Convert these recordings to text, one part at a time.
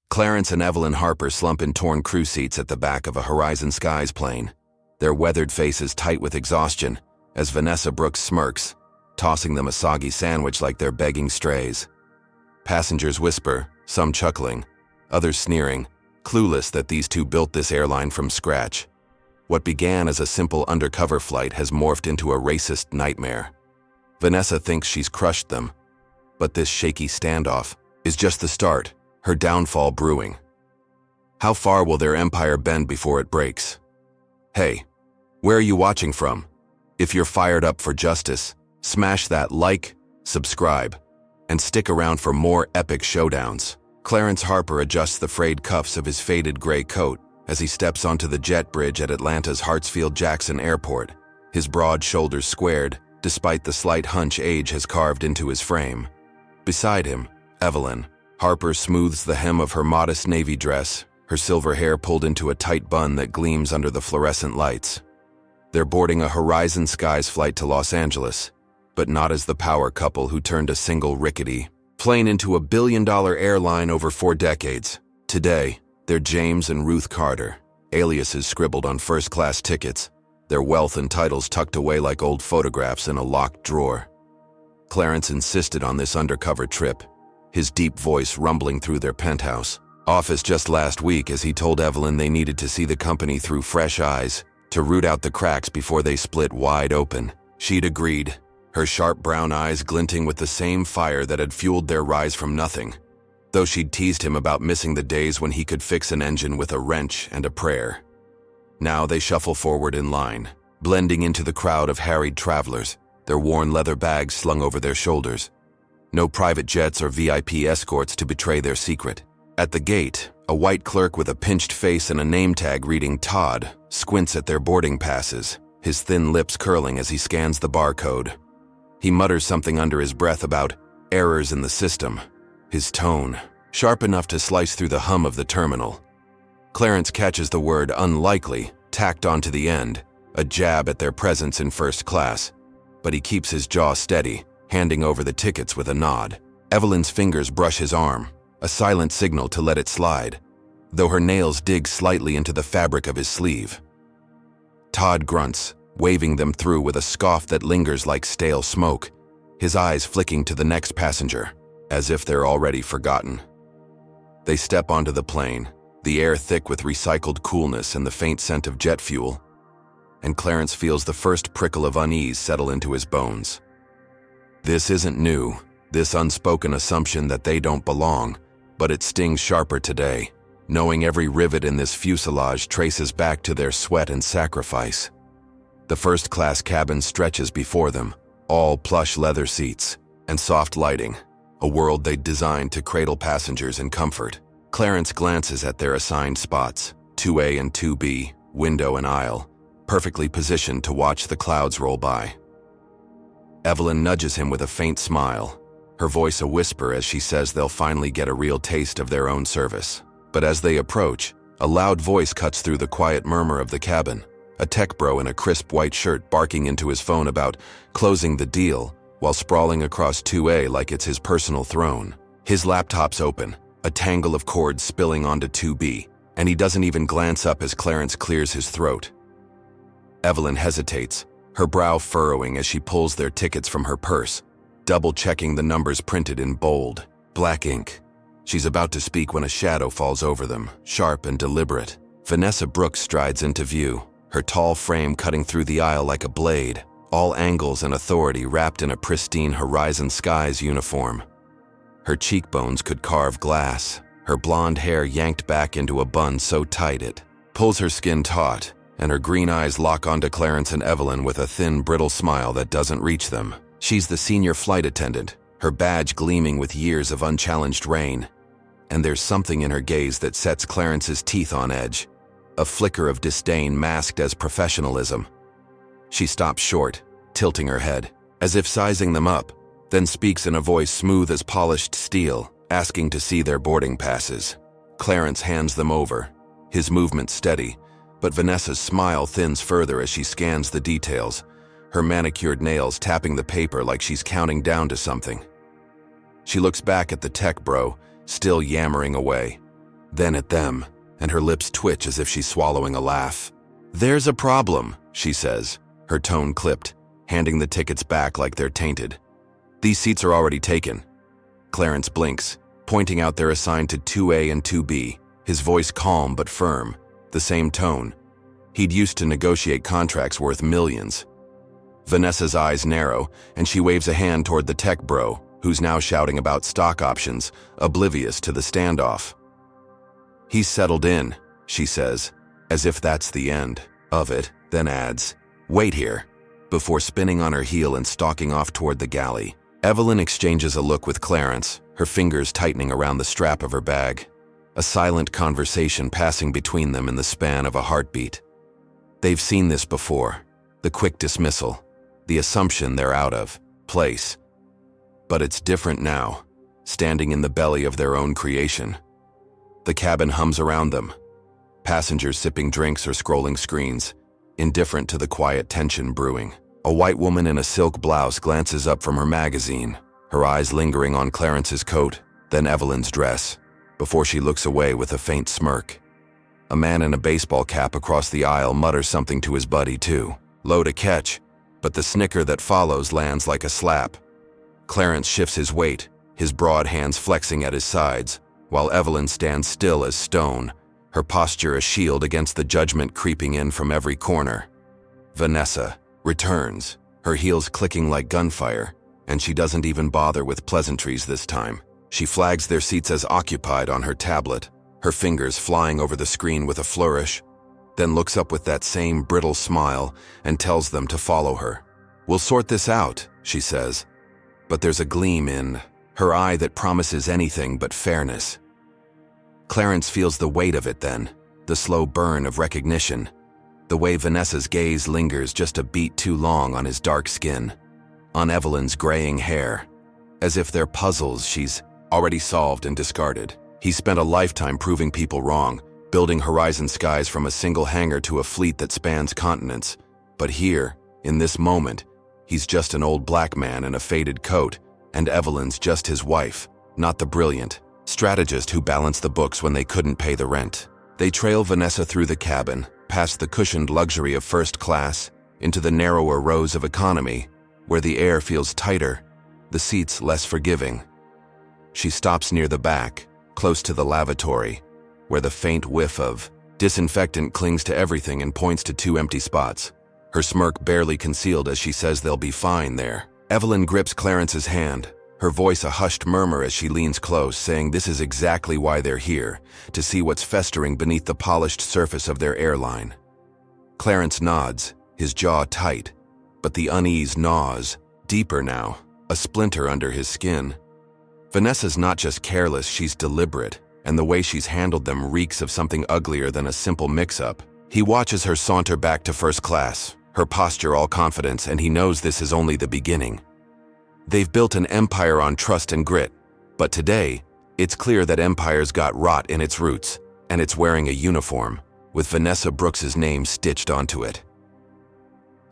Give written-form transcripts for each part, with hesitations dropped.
Clarence and Evelyn Harper slump in torn crew seats at the back of a Horizon Skies plane, their weathered faces tight with exhaustion, as Vanessa Brooks smirks, tossing them a soggy sandwich like they're begging strays. Passengers whisper, some chuckling, others sneering, clueless that these two built this airline from scratch. What began as a simple undercover flight has morphed into a racist nightmare. Vanessa thinks she's crushed them, but this shaky standoff is just the start, her downfall brewing. How far will their empire bend before it breaks? Hey, where are you watching from? If you're fired up for justice, smash that like, subscribe, and stick around for more epic showdowns. Clarence Harper adjusts the frayed cuffs of his faded gray coat as he steps onto the jet bridge at Atlanta's Hartsfield-Jackson Airport, his broad shoulders squared, despite the slight hunch age has carved into his frame. Beside him, Evelyn. Harper smooths the hem of her modest navy dress, her silver hair pulled into a tight bun that gleams under the fluorescent lights. They're boarding a Horizon Skies flight to Los Angeles, but not as the power couple who turned a single rickety plane into a billion-dollar airline over 4 decades. Today, they're James and Ruth Carter, aliases scribbled on first-class tickets, their wealth and titles tucked away like old photographs in a locked drawer. Clarence insisted on this undercover trip, his deep voice rumbling through their penthouse office just last week as he told Evelyn they needed to see the company through fresh eyes to root out the cracks before they split wide open. She'd agreed, her sharp brown eyes glinting with the same fire that had fueled their rise from nothing, though she'd teased him about missing the days when he could fix an engine with a wrench and a prayer. Now they shuffle forward in line, blending into the crowd of harried travelers, their worn leather bags slung over their shoulders. No private jets or VIP escorts to betray their secret. At the gate, a white clerk with a pinched face and a name tag reading Todd squints at their boarding passes, his thin lips curling as he scans the barcode. He mutters something under his breath about errors in the system, his tone sharp enough to slice through the hum of the terminal. Clarence catches the word unlikely tacked onto the end, a jab at their presence in first class, but he keeps his jaw steady, handing over the tickets with a nod. Evelyn's fingers brush his arm, a silent signal to let it slide, though her nails dig slightly into the fabric of his sleeve. Todd grunts, waving them through with a scoff that lingers like stale smoke, his eyes flicking to the next passenger, as if they're already forgotten. They step onto the plane, the air thick with recycled coolness and the faint scent of jet fuel, and Clarence feels the first prickle of unease settle into his bones. This isn't new, this unspoken assumption that they don't belong, but it stings sharper today, knowing every rivet in this fuselage traces back to their sweat and sacrifice. The first-class cabin stretches before them, all plush leather seats and soft lighting, a world they'd designed to cradle passengers in comfort. Clarence glances at their assigned spots, 2A and 2B, window and aisle, perfectly positioned to watch the clouds roll by. Evelyn nudges him with a faint smile, her voice a whisper as she says they'll finally get a real taste of their own service. But as they approach, a loud voice cuts through the quiet murmur of the cabin, a tech bro in a crisp white shirt barking into his phone about closing the deal while sprawling across 2A like it's his personal throne. His laptop's open, a tangle of cords spilling onto 2B, and he doesn't even glance up as Clarence clears his throat. Evelyn hesitates, her brow furrowing as she pulls their tickets from her purse, double-checking the numbers printed in bold, black ink. She's about to speak when a shadow falls over them, sharp and deliberate. Vanessa Brooks strides into view, her tall frame cutting through the aisle like a blade, all angles and authority wrapped in a pristine Horizon Skies uniform. Her cheekbones could carve glass, her blonde hair yanked back into a bun so tight it pulls her skin taut, and her green eyes lock onto Clarence and Evelyn with a thin, brittle smile that doesn't reach them. She's the senior flight attendant, her badge gleaming with years of unchallenged reign, and there's something in her gaze that sets Clarence's teeth on edge, a flicker of disdain masked as professionalism. She stops short, tilting her head, as if sizing them up, then speaks in a voice smooth as polished steel, asking to see their boarding passes. Clarence hands them over, his movement steady, but Vanessa's smile thins further as she scans the details, her manicured nails tapping the paper like she's counting down to something. She looks back at the tech bro, still yammering away, then at them, and her lips twitch as if she's swallowing a laugh. "There's a problem," she says, her tone clipped, handing the tickets back like they're tainted. "These seats are already taken." Clarence blinks, pointing out they're assigned to 2A and 2B, his voice calm but firm, the same tone. He'd used to negotiate contracts worth millions. Vanessa's eyes narrow, and she waves a hand toward the tech bro, who's now shouting about stock options, oblivious to the standoff. "He's settled in," she says, as if that's the end of it, then adds, "Wait here," before spinning on her heel and stalking off toward the galley. Evelyn exchanges a look with Clarence, her fingers tightening around the strap of her bag. A silent conversation passing between them in the span of a heartbeat. They've seen this before, the quick dismissal, the assumption they're out of place. But it's different now, standing in the belly of their own creation. The cabin hums around them, passengers sipping drinks or scrolling screens, indifferent to the quiet tension brewing. A white woman in a silk blouse glances up from her magazine, her eyes lingering on Clarence's coat, then Evelyn's dress, before she looks away with a faint smirk. A man in a baseball cap across the aisle mutters something to his buddy too, low to catch, but the snicker that follows lands like a slap. Clarence shifts his weight, his broad hands flexing at his sides, while Evelyn stands still as stone, her posture a shield against the judgment creeping in from every corner. Vanessa returns, her heels clicking like gunfire, and she doesn't even bother with pleasantries this time. She flags their seats as occupied on her tablet, her fingers flying over the screen with a flourish, then looks up with that same brittle smile and tells them to follow her. "We'll sort this out," she says, but there's a gleam in her eye that promises anything but fairness. Clarence feels the weight of it then, the slow burn of recognition, the way Vanessa's gaze lingers just a beat too long on his dark skin, on Evelyn's graying hair, as if they're puzzles she's already solved and discarded. He spent a lifetime proving people wrong, building horizon skies from a single hangar to a fleet that spans continents. But here, in this moment, he's just an old black man in a faded coat, and Evelyn's just his wife, not the brilliant strategist who balanced the books when they couldn't pay the rent. They trail Vanessa through the cabin, past the cushioned luxury of first class, into the narrower rows of economy, where the air feels tighter, the seats less forgiving. She stops near the back, close to the lavatory, where the faint whiff of disinfectant clings to everything and points to 2 empty spots, her smirk barely concealed as she says they'll be fine there. Evelyn grips Clarence's hand, her voice a hushed murmur as she leans close, saying this is exactly why they're here, to see what's festering beneath the polished surface of their airline. Clarence nods, his jaw tight, but the unease gnaws, deeper now, a splinter under his skin. Vanessa's not just careless, she's deliberate, and the way she's handled them reeks of something uglier than a simple mix-up. He watches her saunter back to first class, her posture all confidence, and he knows this is only the beginning. They've built an empire on trust and grit, but today, it's clear that empire's got rot in its roots, and it's wearing a uniform, with Vanessa Brooks's name stitched onto it.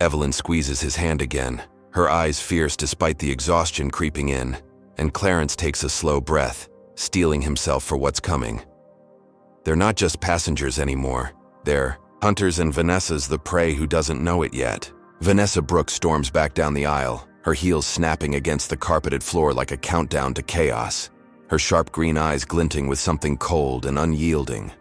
Evelyn squeezes his hand again, her eyes fierce despite the exhaustion creeping in, and Clarence takes a slow breath, steeling himself for what's coming. They're not just passengers anymore, they're hunters, and Vanessa's the prey who doesn't know it yet. Vanessa Brooks storms back down the aisle, her heels snapping against the carpeted floor like a countdown to chaos, her sharp green eyes glinting with something cold and unyielding.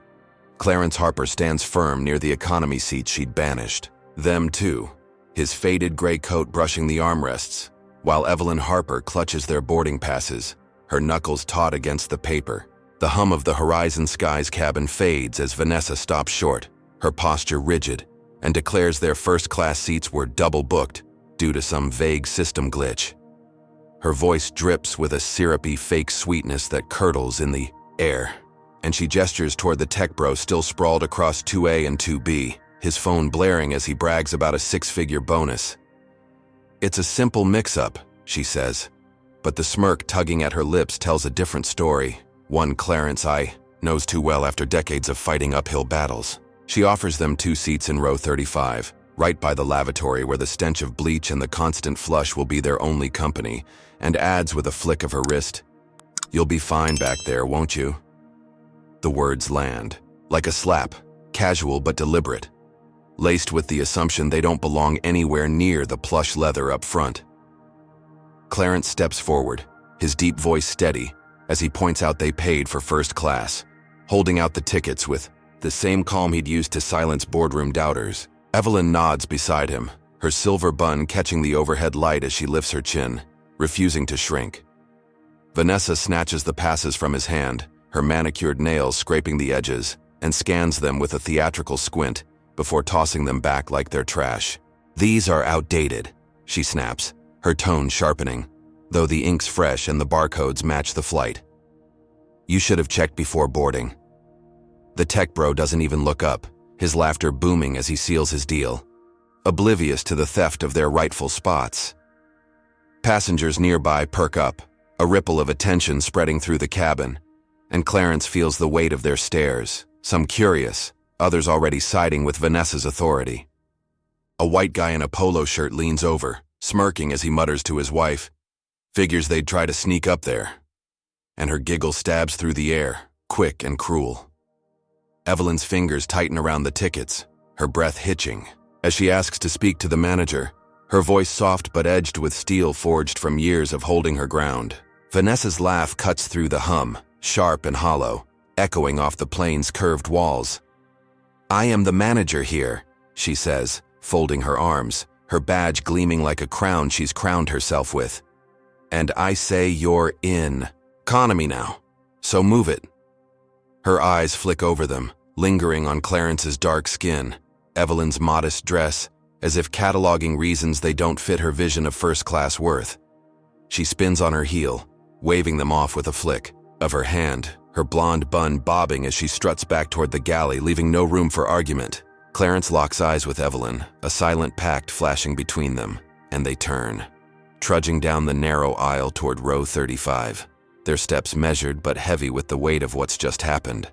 Clarence Harper stands firm near the economy seat she'd banished. Them too, his faded gray coat brushing the armrests, while Evelyn Harper clutches their boarding passes, her knuckles taut against the paper. The hum of the Horizon Skies cabin fades as Vanessa stops short, her posture rigid, and declares their first-class seats were double-booked due to some vague system glitch. Her voice drips with a syrupy fake sweetness that curdles in the air, and she gestures toward the tech bro still sprawled across 2A and 2B, his phone blaring as he brags about a 6-figure bonus. "It's a simple mix-up," she says, but the smirk tugging at her lips tells a different story, one Clarence knows too well after decades of fighting uphill battles. She offers them 2 seats in row 35, right by the lavatory where the stench of bleach and the constant flush will be their only company, and adds with a flick of her wrist, "You'll be fine back there, won't you?" The words land, like a slap, casual but deliberate, laced with the assumption they don't belong anywhere near the plush leather up front. Clarence steps forward, his deep voice steady, as he points out they paid for first class, holding out the tickets with the same calm he'd used to silence boardroom doubters. Evelyn nods beside him, her silver bun catching the overhead light as she lifts her chin, refusing to shrink. Vanessa snatches the passes from his hand, her manicured nails scraping the edges, and scans them with a theatrical squint before tossing them back like they're trash. "These are outdated," she snaps, her tone sharpening, though the ink's fresh and the barcodes match the flight. "You should have checked before boarding." The tech bro doesn't even look up, his laughter booming as he seals his deal, oblivious to the theft of their rightful spots. Passengers nearby perk up, a ripple of attention spreading through the cabin, and Clarence feels the weight of their stares, some curious, others already siding with Vanessa's authority. A white guy in a polo shirt leans over, smirking as he mutters to his wife, figures they'd try to sneak up there. And her giggle stabs through the air, quick and cruel. Evelyn's fingers tighten around the tickets, her breath hitching, as she asks to speak to the manager, her voice soft but edged with steel forged from years of holding her ground. Vanessa's laugh cuts through the hum, sharp and hollow, echoing off the plane's curved walls. "I am the manager here," she says, folding her arms, her badge gleaming like a crown she's crowned herself with. "And I say you're in economy now, so move it." Her eyes flick over them, lingering on Clarence's dark skin, Evelyn's modest dress, as if cataloging reasons they don't fit her vision of first-class worth. She spins on her heel, waving them off with a flick of her hand, her blonde bun bobbing as she struts back toward the galley, leaving no room for argument. Clarence locks eyes with Evelyn, a silent pact flashing between them, and they turn, trudging down the narrow aisle toward row 35, their steps measured but heavy with the weight of what's just happened.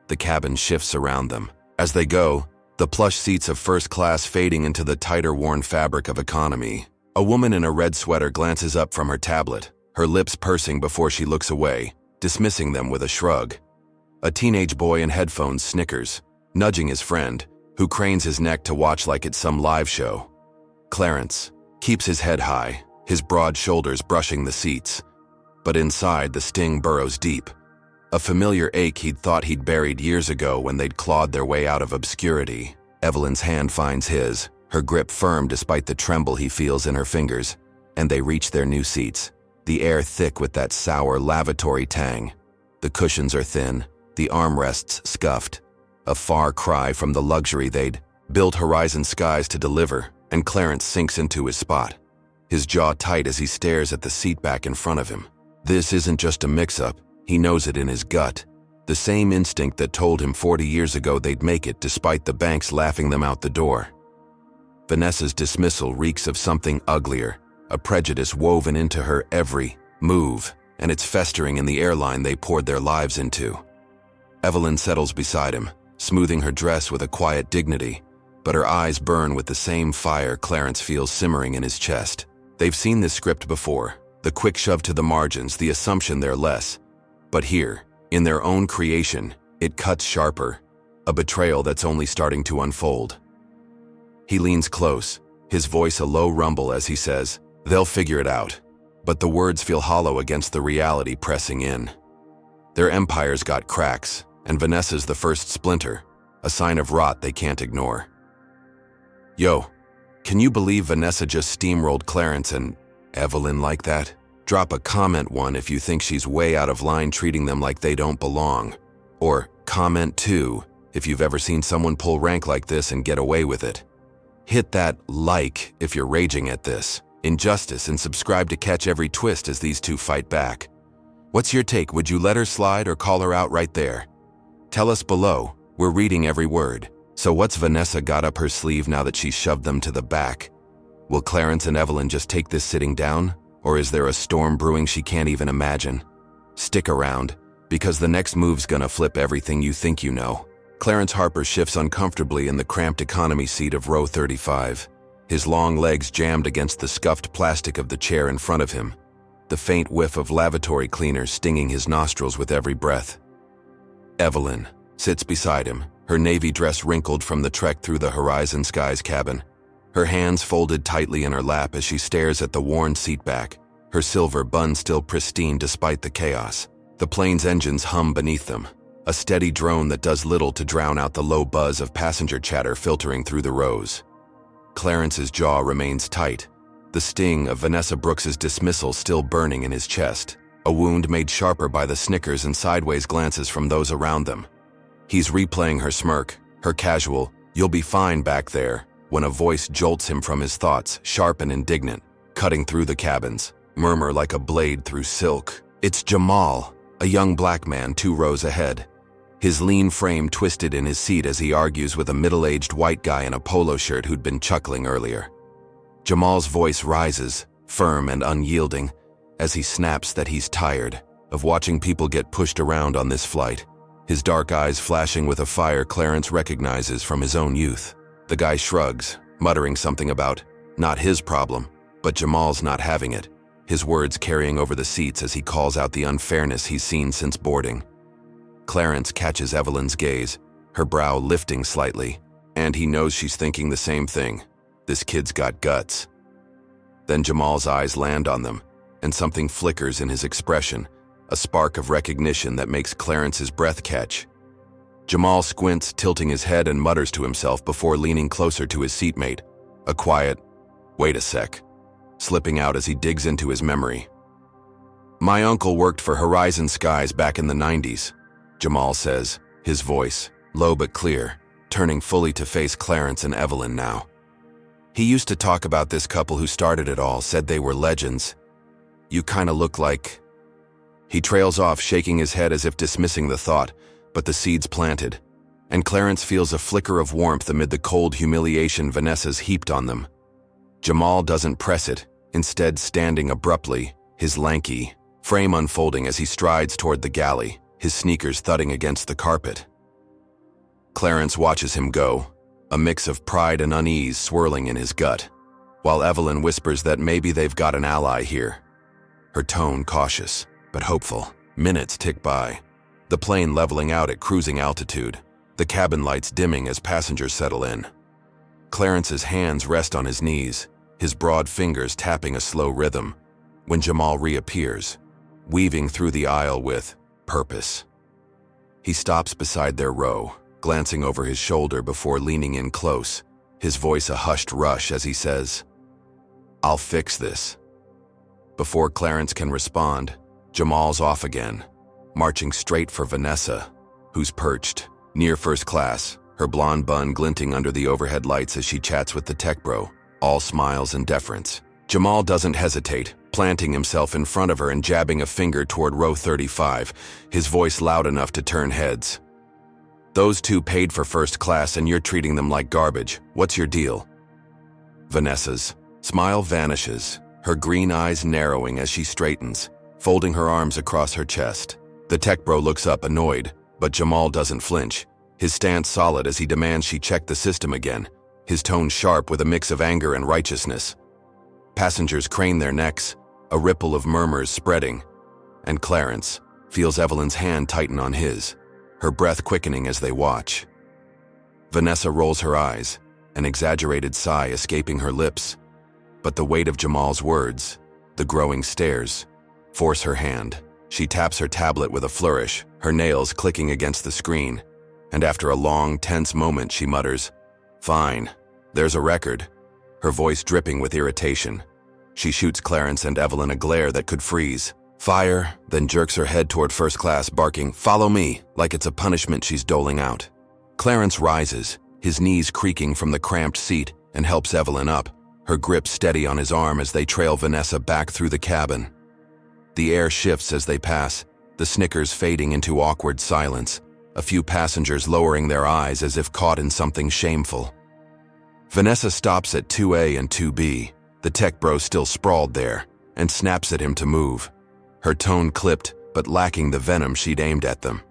The cabin shifts around them. As they go, the plush seats of first class fading into the tighter worn fabric of economy. A woman in a red sweater glances up from her tablet, her lips pursing before she looks away, dismissing them with a shrug. A teenage boy in headphones snickers, nudging his friend, who cranes his neck to watch like it's some live show. Clarence keeps his head high, his broad shoulders brushing the seats. But inside, the sting burrows deep. A familiar ache he'd thought he'd buried years ago when they'd clawed their way out of obscurity. Evelyn's hand finds his, her grip firm despite the tremble he feels in her fingers, and they reach their new seats, the air thick with that sour lavatory tang. The cushions are thin, the armrests scuffed, a far cry from the luxury they'd built Horizon Skies to deliver, and Clarence sinks into his spot, his jaw tight as he stares at the seat back in front of him. This isn't just a mix-up, he knows it in his gut. The same instinct that told him 40 years ago they'd make it despite the banks laughing them out the door. Vanessa's dismissal reeks of something uglier, a prejudice woven into her every move, and it's festering in the airline they poured their lives into. Evelyn settles beside him, smoothing her dress with a quiet dignity, but her eyes burn with the same fire Clarence feels simmering in his chest. They've seen this script before. The quick shove to the margins, the assumption they're less. But here, in their own creation, it cuts sharper, a betrayal that's only starting to unfold. He leans close, his voice a low rumble as he says, "They'll figure it out." But the words feel hollow against the reality pressing in. Their empire's got cracks, and Vanessa's the first splinter, a sign of rot they can't ignore. Yo, can you believe Vanessa just steamrolled Clarence and Evelyn like that? Drop a comment 1 if you think she's way out of line treating them like they don't belong. Or comment 2 if you've ever seen someone pull rank like this and get away with it. Hit that like if you're raging at this injustice and subscribe to catch every twist as these two fight back. What's your take? Would you let her slide or call her out right there? Tell us below. We're reading every word. So what's Vanessa got up her sleeve now that she's shoved them to the back? Will Clarence and Evelyn just take this sitting down? Or is there a storm brewing she can't even imagine? Stick around, because the next move's gonna flip everything you think you know. Clarence Harper shifts uncomfortably in the cramped economy seat of row 35, his long legs jammed against the scuffed plastic of the chair in front of him, the faint whiff of lavatory cleaner stinging his nostrils with every breath. Evelyn sits beside him, her navy dress wrinkled from the trek through the Horizon Skies cabin. Her hands folded tightly in her lap as she stares at the worn seat back, her silver bun still pristine despite the chaos. The plane's engines hum beneath them, a steady drone that does little to drown out the low buzz of passenger chatter filtering through the rows. Clarence's jaw remains tight, the sting of Vanessa Brooks's dismissal still burning in his chest, a wound made sharper by the snickers and sideways glances from those around them. He's replaying her smirk, her casual, "You'll be fine back there," when a voice jolts him from his thoughts, sharp and indignant, cutting through the cabins, murmur like a blade through silk. It's Jamal, a young black man 2 rows ahead. His lean frame twisted in his seat as he argues with a middle-aged white guy in a polo shirt who'd been chuckling earlier. Jamal's voice rises, firm and unyielding, as he snaps that he's tired of watching people get pushed around on this flight, his dark eyes flashing with a fire Clarence recognizes from his own youth. The guy shrugs, muttering something about, not his problem, but Jamal's not having it, his words carrying over the seats as he calls out the unfairness he's seen since boarding. Clarence catches Evelyn's gaze, her brow lifting slightly, and he knows she's thinking the same thing. This kid's got guts. Then Jamal's eyes land on them, and something flickers in his expression, a spark of recognition that makes Clarence's breath catch. Jamal squints, tilting his head, and mutters to himself before leaning closer to his seatmate, a quiet, "Wait a sec," slipping out as he digs into his memory. "My uncle worked for Horizon Skies back in the 90s, Jamal says, his voice, low but clear, turning fully to face Clarence and Evelyn now. "He used to talk about this couple who started it all, said they were legends. You kinda look like..." He trails off, shaking his head as if dismissing the thought, but the seed's planted, and Clarence feels a flicker of warmth amid the cold humiliation Vanessa's heaped on them. Jamal doesn't press it, instead standing abruptly, his lanky frame unfolding as he strides toward the galley, his sneakers thudding against the carpet. Clarence watches him go, a mix of pride and unease swirling in his gut, while Evelyn whispers that maybe they've got an ally here. Her tone cautious, but hopeful. Minutes tick by, the plane leveling out at cruising altitude, the cabin lights dimming as passengers settle in. Clarence's hands rest on his knees, his broad fingers tapping a slow rhythm, when Jamal reappears, weaving through the aisle with purpose. He stops beside their row, glancing over his shoulder before leaning in close, his voice a hushed rush as he says, "I'll fix this." Before Clarence can respond, Jamal's off again, marching straight for Vanessa, who's perched, near first class, her blonde bun glinting under the overhead lights as she chats with the tech bro, all smiles and deference. Jamal doesn't hesitate, planting himself in front of her and jabbing a finger toward row 35, his voice loud enough to turn heads. "Those 2 paid for first class and you're treating them like garbage. What's your deal?" Vanessa's smile vanishes, her green eyes narrowing as she straightens, folding her arms across her chest. The tech bro looks up annoyed, but Jamal doesn't flinch, his stance solid as he demands she check the system again, his tone sharp with a mix of anger and righteousness. Passengers crane their necks, a ripple of murmurs spreading, and Clarence feels Evelyn's hand tighten on his, her breath quickening as they watch. Vanessa rolls her eyes, an exaggerated sigh escaping her lips, but the weight of Jamal's words, the growing stares, force her hand. She taps her tablet with a flourish, her nails clicking against the screen, and after a long, tense moment she mutters, "Fine, there's a record," her voice dripping with irritation. She shoots Clarence and Evelyn a glare that could freeze. Fire, then jerks her head toward first class, barking, "Follow me," like it's a punishment she's doling out. Clarence rises, his knees creaking from the cramped seat, and helps Evelyn up, her grip steady on his arm as they trail Vanessa back through the cabin. The air shifts as they pass, the snickers fading into awkward silence, a few passengers lowering their eyes as if caught in something shameful. Vanessa stops at 2A and 2B, the tech bro still sprawled there, and snaps at him to move, her tone clipped but lacking the venom she'd aimed at them.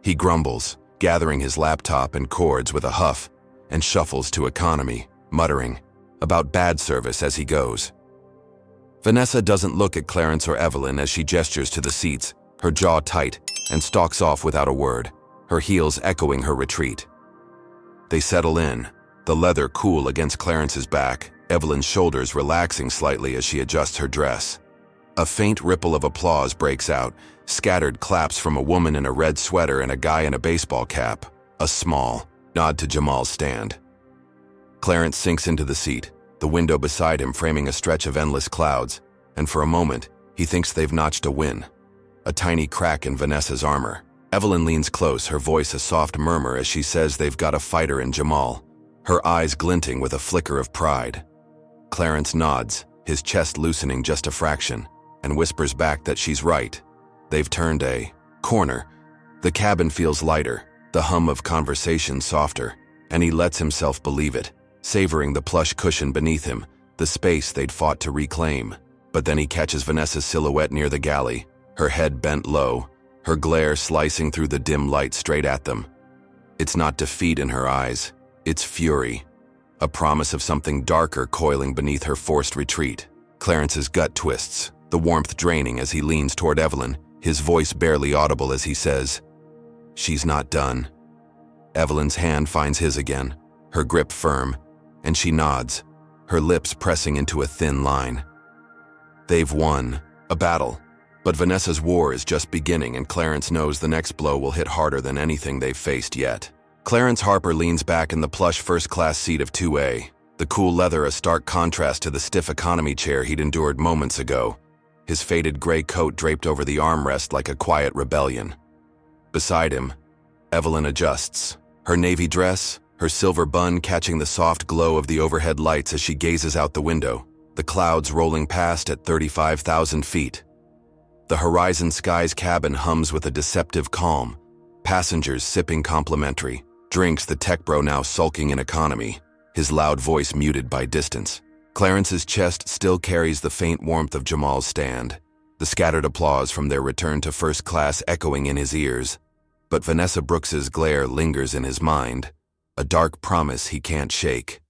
He grumbles, gathering his laptop and cords with a huff, and shuffles to economy, muttering about bad service as he goes. Vanessa doesn't look at Clarence or Evelyn as she gestures to the seats, her jaw tight, and stalks off without a word. her heels echoing her retreat. They settle in, the leather cool against Clarence's back, Evelyn's shoulders relaxing slightly as she adjusts her dress. A faint ripple of applause breaks out, scattered claps from a woman in a red sweater and a guy in a baseball cap, a small nod to Jamal's stand. Clarence sinks into the seat, the window beside him framing a stretch of endless clouds, and for a moment, he thinks they've notched a win. A tiny crack in Vanessa's armor. Evelyn leans close, her voice a soft murmur as she says they've got a fighter in Jamal, her eyes glinting with a flicker of pride. Clarence nods, his chest loosening just a fraction, and whispers back that she's right. They've turned a corner. The cabin feels lighter, the hum of conversation softer, and he lets himself believe it, savoring the plush cushion beneath him, the space they'd fought to reclaim. But then he catches Vanessa's silhouette near the galley, her head bent low, her glare slicing through the dim light straight at them. It's not defeat in her eyes, it's fury, a promise of something darker coiling beneath her forced retreat. Clarence's gut twists, the warmth draining as he leans toward Evelyn, his voice barely audible as he says, "She's not done." Evelyn's hand finds his again, her grip firm, and she nods, her lips pressing into a thin line. They've won a battle, but Vanessa's war is just beginning, and Clarence knows the next blow will hit harder than anything they've faced yet. Clarence Harper leans back in the plush first-class seat of 2A, the cool leather a stark contrast to the stiff economy chair he'd endured moments ago, his faded gray coat draped over the armrest like a quiet rebellion. Beside him, Evelyn adjusts, her navy dress, her silver bun catching the soft glow of the overhead lights as she gazes out the window, the clouds rolling past at 35,000 feet. The Horizon Skies cabin hums with a deceptive calm, passengers sipping complimentary drinks, the tech bro now sulking in economy, his loud voice muted by distance. Clarence's chest still carries the faint warmth of Jamal's stand, the scattered applause from their return to first class echoing in his ears. But Vanessa Brooks's glare lingers in his mind, a dark promise he can't shake.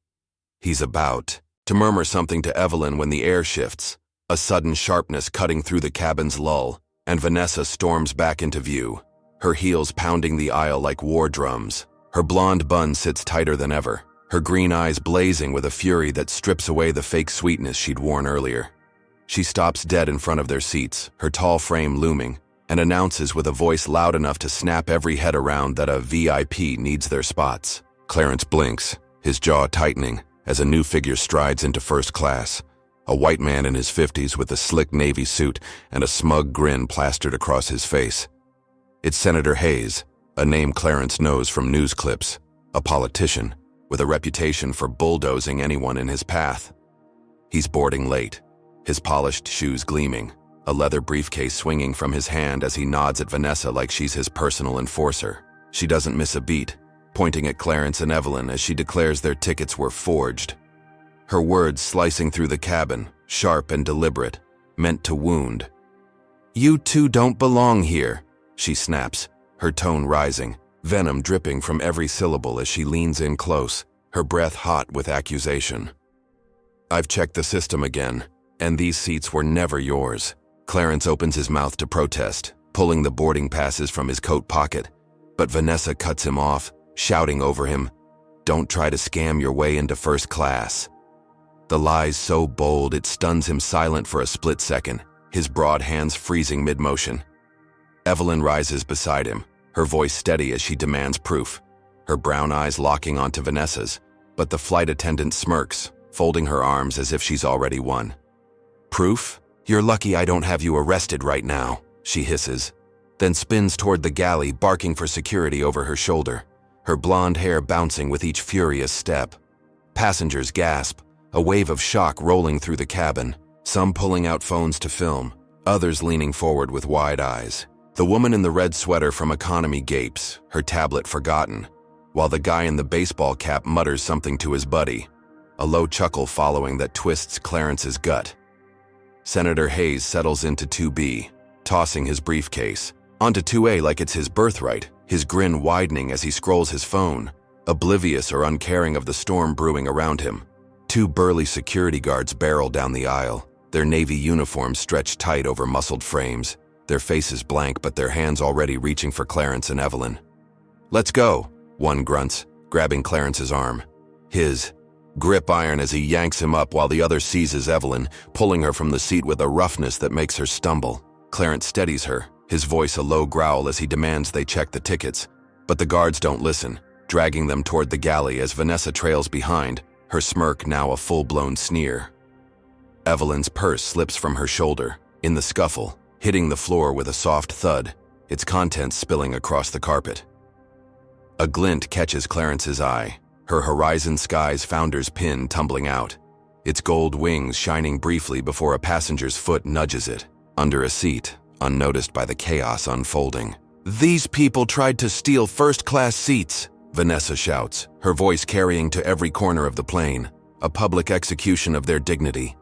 He's about to murmur something to Evelyn when the air shifts, a sudden sharpness cutting through the cabin's lull, and Vanessa storms back into view, her heels pounding the aisle like war drums. Her blonde bun sits tighter than ever, her green eyes blazing with a fury that strips away the fake sweetness she'd worn earlier. She stops dead in front of their seats, her tall frame looming, and announces with a voice loud enough to snap every head around that a VIP needs their spots. Clarence blinks, his jaw tightening, as a new figure strides into first class, a white man in his 50s with a slick navy suit and a smug grin plastered across his face. It's Senator Hayes, a name Clarence knows from news clips, a politician with a reputation for bulldozing anyone in his path. He's boarding late, his polished shoes gleaming, a leather briefcase swinging from his hand as he nods at Vanessa like she's his personal enforcer. She doesn't miss a beat, pointing at Clarence and Evelyn as she declares their tickets were forged. Her words slicing through the cabin, sharp and deliberate, meant to wound. "You two don't belong here," she snaps, her tone rising, venom dripping from every syllable as she leans in close, her breath hot with accusation. "I've checked the system again, and these seats were never yours." Clarence opens his mouth to protest, pulling the boarding passes from his coat pocket, but Vanessa cuts him off, shouting over him, "Don't try to scam your way into first class." The lie's so bold it stuns him silent for a split second, his broad hands freezing mid-motion. Evelyn rises beside him, her voice steady as she demands proof, her brown eyes locking onto Vanessa's, but the flight attendant smirks, folding her arms as if she's already won. "Proof? You're lucky I don't have you arrested right now," she hisses, then spins toward the galley, barking for security over her shoulder, her blonde hair bouncing with each furious step. Passengers gasp, a wave of shock rolling through the cabin, some pulling out phones to film, others leaning forward with wide eyes. The woman in the red sweater from economy gapes, her tablet forgotten, while the guy in the baseball cap mutters something to his buddy, a low chuckle following that twists Clarence's gut. Senator Hayes settles into 2B, tossing his briefcase, onto 2A like it's his birthright, his grin widening as he scrolls his phone, oblivious or uncaring of the storm brewing around him. Two burly security guards barrel down the aisle, their navy uniforms stretched tight over muscled frames, their faces blank but their hands already reaching for Clarence and Evelyn. "Let's go," one grunts, grabbing Clarence's arm. His grip iron as he yanks him up while the other seizes Evelyn, pulling her from the seat with a roughness that makes her stumble. Clarence steadies her, his voice a low growl as he demands they check the tickets. But the guards don't listen, dragging them toward the galley as Vanessa trails behind, her smirk now a full-blown sneer. Evelyn's purse slips from her shoulder, in the scuffle, hitting the floor with a soft thud, its contents spilling across the carpet. A glint catches Clarence's eye, her Horizon Skies founder's pin tumbling out, its gold wings shining briefly before a passenger's foot nudges it, under a seat, unnoticed by the chaos unfolding. "These people tried to steal first-class seats," Vanessa shouts, her voice carrying to every corner of the plane, a public execution of their dignity.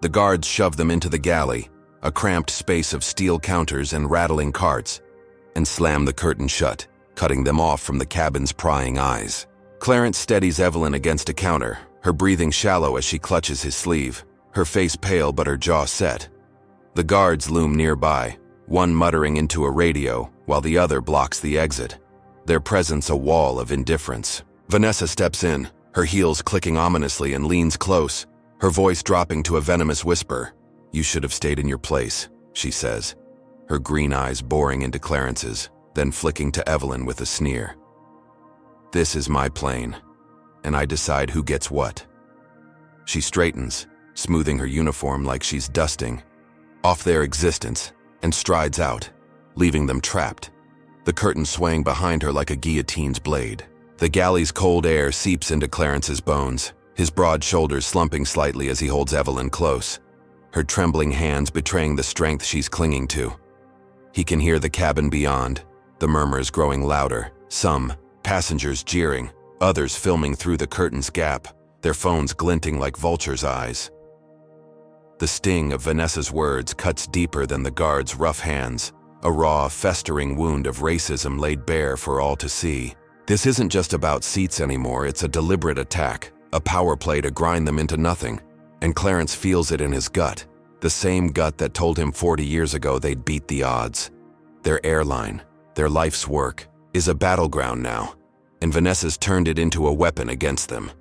The guards shove them into the galley, a cramped space of steel counters and rattling carts, and slam the curtain shut, cutting them off from the cabin's prying eyes. Clarence steadies Evelyn against a counter, her breathing shallow as she clutches his sleeve, her face pale but her jaw set. The guards loom nearby, one muttering into a radio while the other blocks the exit, their presence a wall of indifference. Vanessa steps in, her heels clicking ominously, and leans close, her voice dropping to a venomous whisper. "You should have stayed in your place," she says, her green eyes boring into Clarence's, then flicking to Evelyn with a sneer. "This is my plane, and I decide who gets what." She straightens, smoothing her uniform like she's dusting off their existence, and strides out, leaving them trapped, the curtain swaying behind her like a guillotine's blade. The galley's cold air seeps into Clarence's bones, his broad shoulders slumping slightly as he holds Evelyn close, her trembling hands betraying the strength she's clinging to. He can hear the cabin beyond, the murmurs growing louder, some passengers jeering, others filming through the curtain's gap, their phones glinting like vultures' eyes. The sting of Vanessa's words cuts deeper than the guards' rough hands, a raw, festering wound of racism laid bare for all to see. This isn't just about seats anymore, it's a deliberate attack, a power play to grind them into nothing, and Clarence feels it in his gut, the same gut that told him 40 years ago they'd beat the odds. Their airline, their life's work, is a battleground now, and Vanessa's turned it into a weapon against them.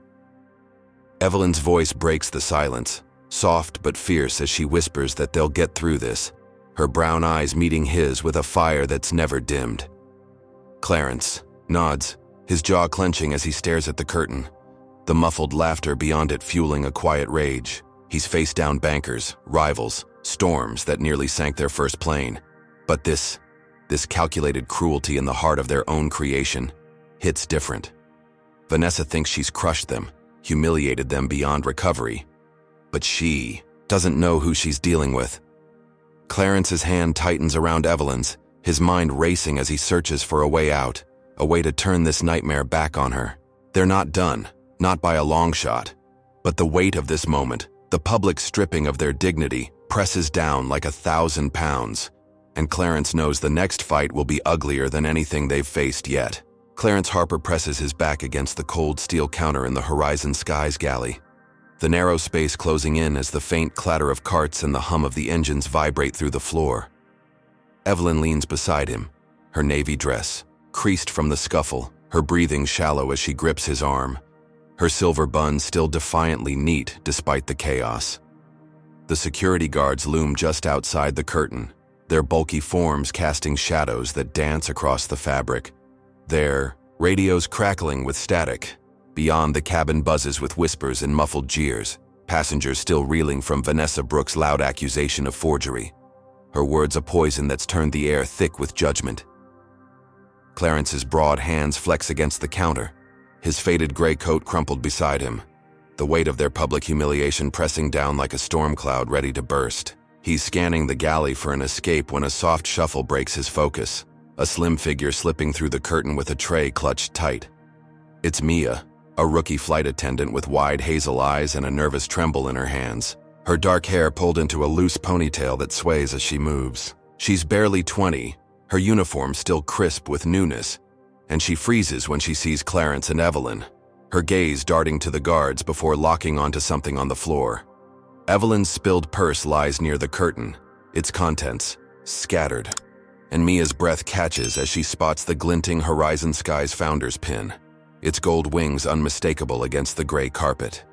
Evelyn's voice breaks the silence, soft but fierce as she whispers that they'll get through this, her brown eyes meeting his with a fire that's never dimmed. Clarence nods, his jaw clenching as he stares at the curtain, the muffled laughter beyond it fueling a quiet rage. He's faced down bankers, rivals, storms that nearly sank their first plane. But this calculated cruelty in the heart of their own creation hits different. Vanessa thinks she's crushed them, humiliated them beyond recovery, but she doesn't know who she's dealing with. Clarence's hand tightens around Evelyn's, his mind racing as he searches for a way out, a way to turn this nightmare back on her. They're not done, not by a long shot, but the weight of this moment, the public stripping of their dignity, presses down like 1,000 pounds, and Clarence knows the next fight will be uglier than anything they've faced yet. Clarence Harper presses his back against the cold steel counter in the Horizon Skies galley, the narrow space closing in as the faint clatter of carts and the hum of the engines vibrate through the floor. Evelyn leans beside him, her navy dress creased from the scuffle, her breathing shallow as she grips his arm, her silver bun still defiantly neat despite the chaos. The security guards loom just outside the curtain, their bulky forms casting shadows that dance across the fabric, their radios crackling with static. Beyond, the cabin buzzes with whispers and muffled jeers, passengers still reeling from Vanessa Brooks' loud accusation of forgery, her words a poison that's turned the air thick with judgment. Clarence's broad hands flex against the counter, his faded gray coat crumpled beside him, the weight of their public humiliation pressing down like a storm cloud ready to burst. He's scanning the galley for an escape when a soft shuffle breaks his focus, a slim figure slipping through the curtain with a tray clutched tight. It's Mia, a rookie flight attendant with wide hazel eyes and a nervous tremble in her hands, her dark hair pulled into a loose ponytail that sways as she moves. She's barely 20, her uniform still crisp with newness, and she freezes when she sees Clarence and Evelyn, her gaze darting to the guards before locking onto something on the floor. Evelyn's spilled purse lies near the curtain, its contents scattered, and Mia's breath catches as she spots the glinting Horizon Skies founder's pin, its gold wings unmistakable against the gray carpet.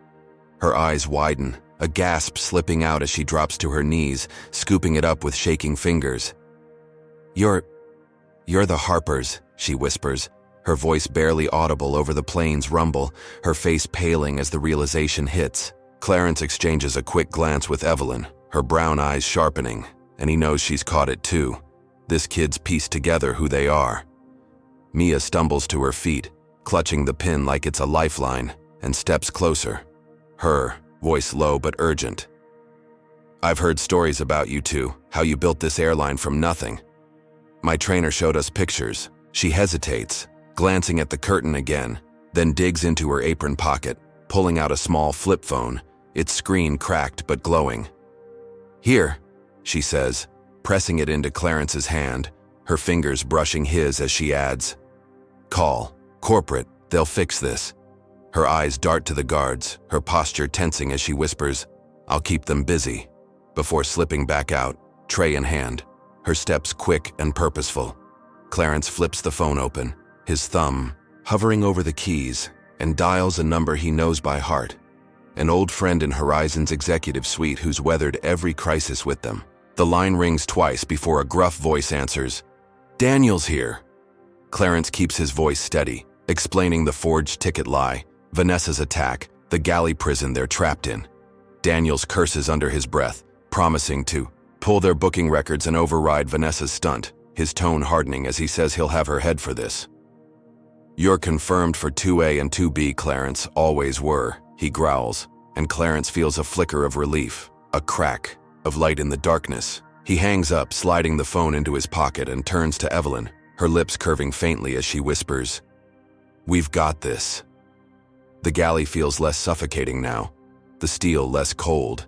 Her eyes widen, a gasp slipping out as she drops to her knees, scooping it up with shaking fingers. You're the Harpers," she whispers, her voice barely audible over the plane's rumble, her face paling as the realization hits. Clarence exchanges a quick glance with Evelyn, her brown eyes sharpening, and he knows she's caught it too. This kid's pieced together who they are. Mia stumbles to her feet, clutching the pin like it's a lifeline, and steps closer. Her voice low but urgent. "I've heard stories about you two, how you built this airline from nothing. My trainer showed us pictures." She hesitates, glancing at the curtain again, then digs into her apron pocket, pulling out a small flip phone, its screen cracked but glowing. "Here," she says, pressing it into Clarence's hand, her fingers brushing his as she adds, "Call. Corporate. They'll fix this." Her eyes dart to the guards, her posture tensing as she whispers, "I'll keep them busy," before slipping back out, tray in hand, her steps quick and purposeful. Clarence flips the phone open, his thumb hovering over the keys, and dials a number he knows by heart. An old friend in Horizon's executive suite who's weathered every crisis with them. The line rings twice before a gruff voice answers, "Daniel's here." Clarence keeps his voice steady, explaining the forged ticket lie, Vanessa's attack, the galley prison they're trapped in. Daniels curses under his breath, promising to pull their booking records and override Vanessa's stunt, his tone hardening as he says he'll have her head for this. "You're confirmed for 2A and 2B, Clarence, always were," he growls, and Clarence feels a flicker of relief, a crack of light in the darkness. He hangs up, sliding the phone into his pocket, and turns to Evelyn, her lips curving faintly as she whispers, "We've got this." The galley feels less suffocating now, the steel less cold,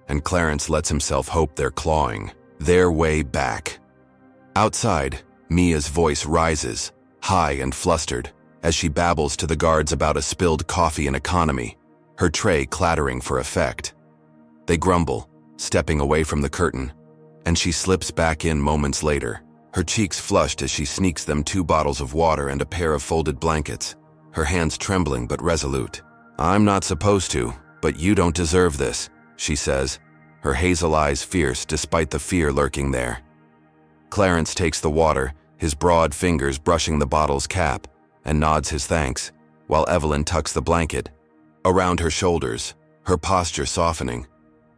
and Clarence lets himself hope they're clawing their way back. Outside, Mia's voice rises, high and flustered, as she babbles to the guards about a spilled coffee and economy, her tray clattering for effect. They grumble, stepping away from the curtain, and she slips back in moments later, her cheeks flushed as she sneaks them 2 bottles of water and a pair of folded blankets, her hands trembling but resolute. "I'm not supposed to, but you don't deserve this," she says, her hazel eyes fierce despite the fear lurking there. Clarence takes the water, his broad fingers brushing the bottle's cap, and nods his thanks, while Evelyn tucks the blanket around her shoulders, her posture softening.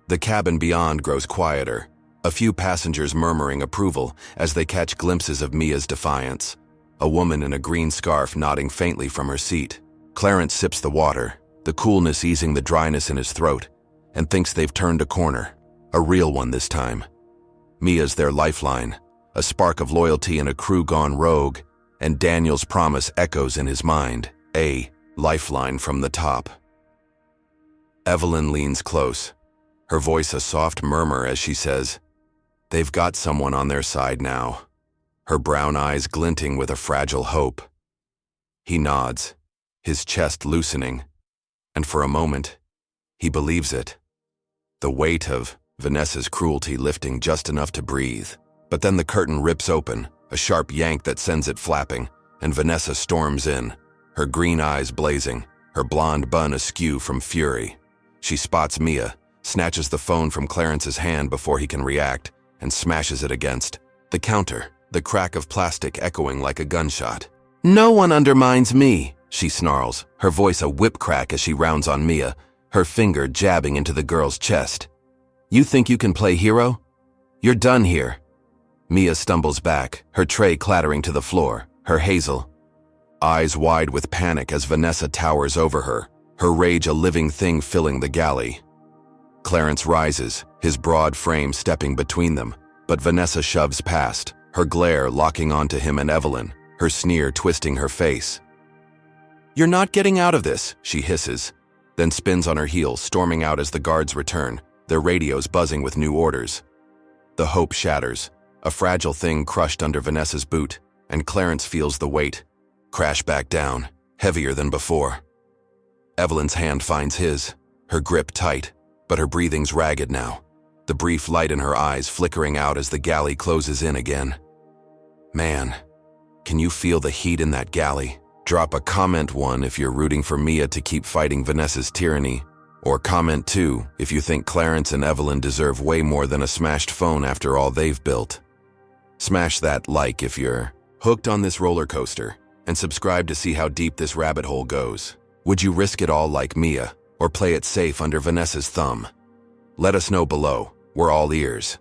The cabin beyond grows quieter, a few passengers murmuring approval as they catch glimpses of Mia's defiance, a woman in a green scarf nodding faintly from her seat. Clarence sips the water, the coolness easing the dryness in his throat, and thinks they've turned a corner, a real one this time. Mia's their lifeline, a spark of loyalty in a crew gone rogue, and Daniel's promise echoes in his mind, a lifeline from the top. Evelyn leans close, her voice a soft murmur as she says, "They've got someone on their side now," her brown eyes glinting with a fragile hope. He nods, his chest loosening, and for a moment, he believes it. The weight of Vanessa's cruelty lifting just enough to breathe. But then the curtain rips open, a sharp yank that sends it flapping, and Vanessa storms in, her green eyes blazing, her blonde bun askew from fury. She spots Mia, snatches the phone from Clarence's hand before he can react, and smashes it against the counter, the crack of plastic echoing like a gunshot. "No one undermines me," she snarls, her voice a whip crack as she rounds on Mia, her finger jabbing into the girl's chest. "You think you can play hero? You're done here." Mia stumbles back, her tray clattering to the floor, her hazel eyes wide with panic as Vanessa towers over her, her rage a living thing filling the galley. Clarence rises, his broad frame stepping between them, but Vanessa shoves past, her glare locking onto him and Evelyn, her sneer twisting her face. "You're not getting out of this," she hisses, then spins on her heel, storming out as the guards return, their radios buzzing with new orders. The hope shatters, a fragile thing crushed under Vanessa's boot, and Clarence feels the weight crash back down, heavier than before. Evelyn's hand finds his, her grip tight, but her breathing's ragged now, the brief light in her eyes flickering out as the galley closes in again. Man, can you feel the heat in that galley? Drop a comment 1 if you're rooting for Mia to keep fighting Vanessa's tyranny, or comment 2 if you think Clarence and Evelyn deserve way more than a smashed phone after all they've built. Smash that like if you're hooked on this roller coaster, and subscribe to see how deep this rabbit hole goes. Would you risk it all like Mia, or play it safe under Vanessa's thumb? Let us know below. We're all ears.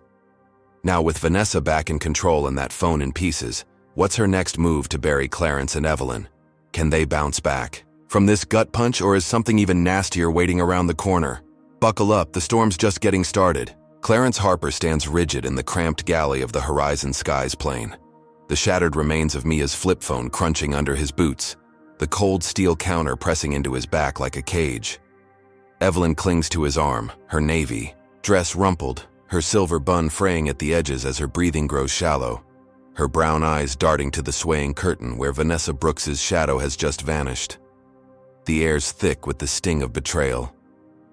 Now, with Vanessa back in control and that phone in pieces, what's her next move to bury Clarence and Evelyn? Can they bounce back from this gut punch, or is something even nastier waiting around the corner? Buckle up, the storm's just getting started. Clarence Harper stands rigid in the cramped galley of the Horizon Skies plane, the shattered remains of Mia's flip phone crunching under his boots, the cold steel counter pressing into his back like a cage. Evelyn clings to his arm, her navy dress rumpled, her silver bun fraying at the edges as her breathing grows shallow, her brown eyes darting to the swaying curtain where Vanessa Brooks's shadow has just vanished. The air's thick with the sting of betrayal.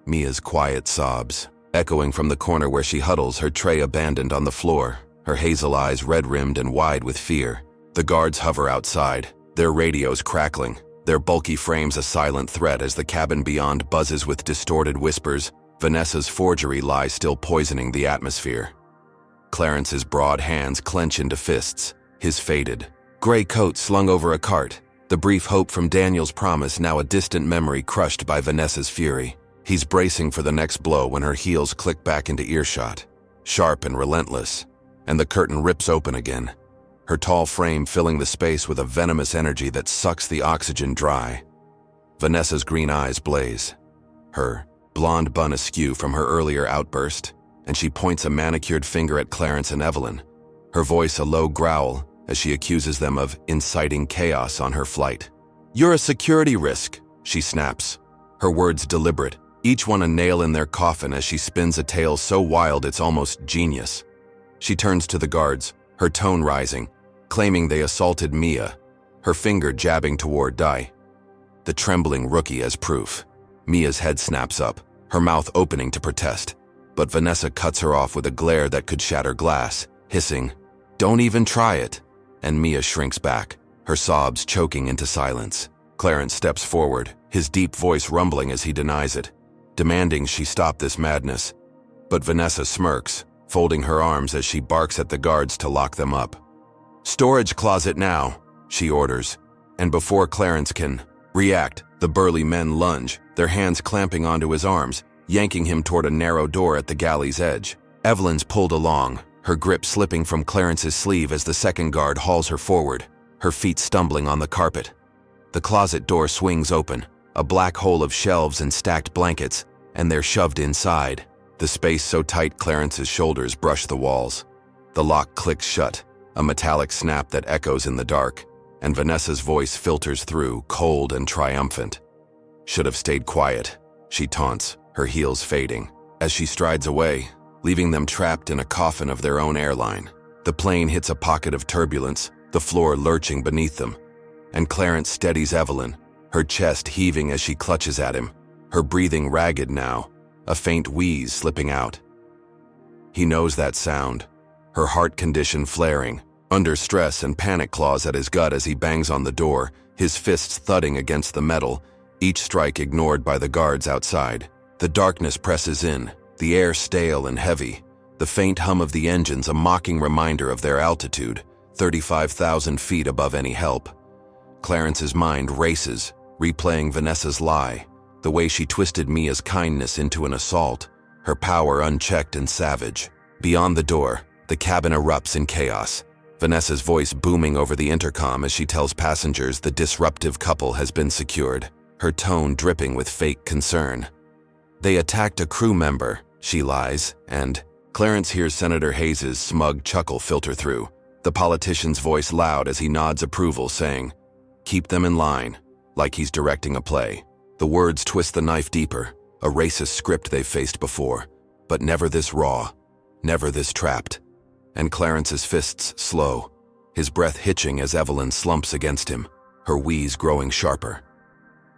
Mia's quiet sobs, echoing from the corner where she huddles, her tray abandoned on the floor, her hazel eyes red-rimmed and wide with fear. The guards hover outside, their radios crackling, their bulky frames a silent threat as the cabin beyond buzzes with distorted whispers. Vanessa's forgery lies still poisoning the atmosphere. Clarence's broad hands clench into fists, his faded gray coat slung over a cart, the brief hope from Daniel's promise now a distant memory crushed by Vanessa's fury. He's bracing for the next blow when her heels click back into earshot, sharp and relentless, and the curtain rips open again, her tall frame filling the space with a venomous energy that sucks the oxygen dry. Vanessa's green eyes blaze, her blonde bun askew from her earlier outburst, and she points a manicured finger at Clarence and Evelyn, her voice a low growl as she accuses them of inciting chaos on her flight. "You're a security risk," she snaps, her words deliberate, each one a nail in their coffin as she spins a tale so wild it's almost genius. She turns to the guards, her tone rising, claiming they assaulted Mia, her finger jabbing toward Di, the trembling rookie as proof. Mia's head snaps up, her mouth opening to protest, but Vanessa cuts her off with a glare that could shatter glass, hissing, "Don't even try it," and Mia shrinks back, her sobs choking into silence. Clarence steps forward, his deep voice rumbling as he denies it, demanding she stop this madness. But Vanessa smirks, folding her arms as she barks at the guards to lock them up. "Storage closet now," she orders, and before Clarence can react, the burly men lunge, their hands clamping onto his arms, yanking him toward a narrow door at the galley's edge. Evelyn's pulled along, her grip slipping from Clarence's sleeve as the second guard hauls her forward, her feet stumbling on the carpet. The closet door swings open, a black hole of shelves and stacked blankets, and they're shoved inside, the space so tight Clarence's shoulders brush the walls. The lock clicks shut, a metallic snap that echoes in the dark, and Vanessa's voice filters through, cold and triumphant. "Should have stayed quiet," she taunts, her heels fading, as she strides away, leaving them trapped in a coffin of their own airline. The plane hits a pocket of turbulence, the floor lurching beneath them, and Clarence steadies Evelyn, her chest heaving as she clutches at him, her breathing ragged now, a faint wheeze slipping out. He knows that sound, her heart condition flaring, under stress and panic claws at his gut as he bangs on the door, his fists thudding against the metal, each strike ignored by the guards outside. The darkness presses in, the air stale and heavy, the faint hum of the engines a mocking reminder of their altitude, 35,000 feet above any help. Clarence's mind races, replaying Vanessa's lie, the way she twisted Mia's kindness into an assault, her power unchecked and savage. Beyond the door, the cabin erupts in chaos, Vanessa's voice booming over the intercom as she tells passengers the disruptive couple has been secured, her tone dripping with fake concern. "They attacked a crew member," she lies, and Clarence hears Senator Hayes's smug chuckle filter through, the politician's voice loud as he nods approval, saying, "Keep them in line," like he's directing a play. The words twist the knife deeper, a racist script they've faced before, but never this raw, never this trapped. And Clarence's fists slow, his breath hitching as Evelyn slumps against him, her wheeze growing sharper.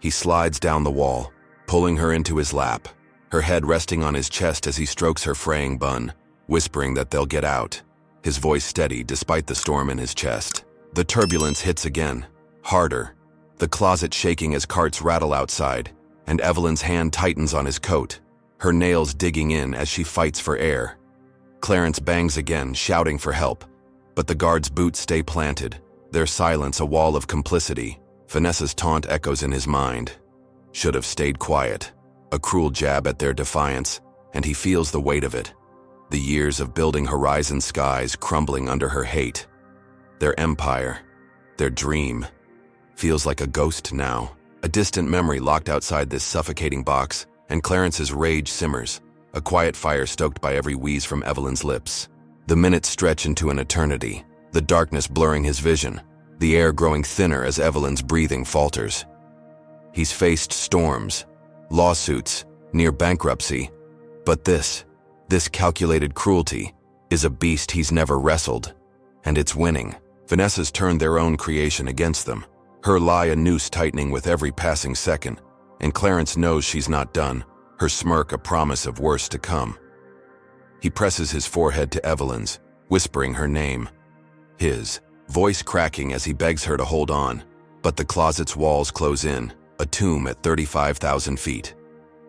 He slides down the wall, pulling her into his lap, her head resting on his chest as he strokes her fraying bun, whispering that they'll get out. his voice steady despite the storm in his chest. The turbulence hits again, harder, the closet shaking as carts rattle outside, and Evelyn's hand tightens on his coat, her nails digging in as she fights for air. Clarence bangs again, shouting for help, but the guards' boots stay planted, their silence a wall of complicity. Vanessa's taunt echoes in his mind. Should have stayed quiet. A cruel jab at their defiance, and he feels the weight of it. The years of building horizon skies crumbling under her hate. Their empire, their dream, feels like a ghost now. A distant memory locked outside this suffocating box, and Clarence's rage simmers, a quiet fire stoked by every wheeze from Evelyn's lips. The minutes stretch into an eternity, the darkness blurring his vision, the air growing thinner as Evelyn's breathing falters. He's faced storms, lawsuits, near bankruptcy, but this calculated cruelty is a beast he's never wrestled, and it's winning. Vanessa's turned their own creation against them, her lie a noose tightening with every passing second, and Clarence knows she's not done, her smirk a promise of worse to come. He presses his forehead to Evelyn's, whispering her name, his voice cracking as he begs her to hold on, but the closet's walls close in, a tomb at 35,000 feet.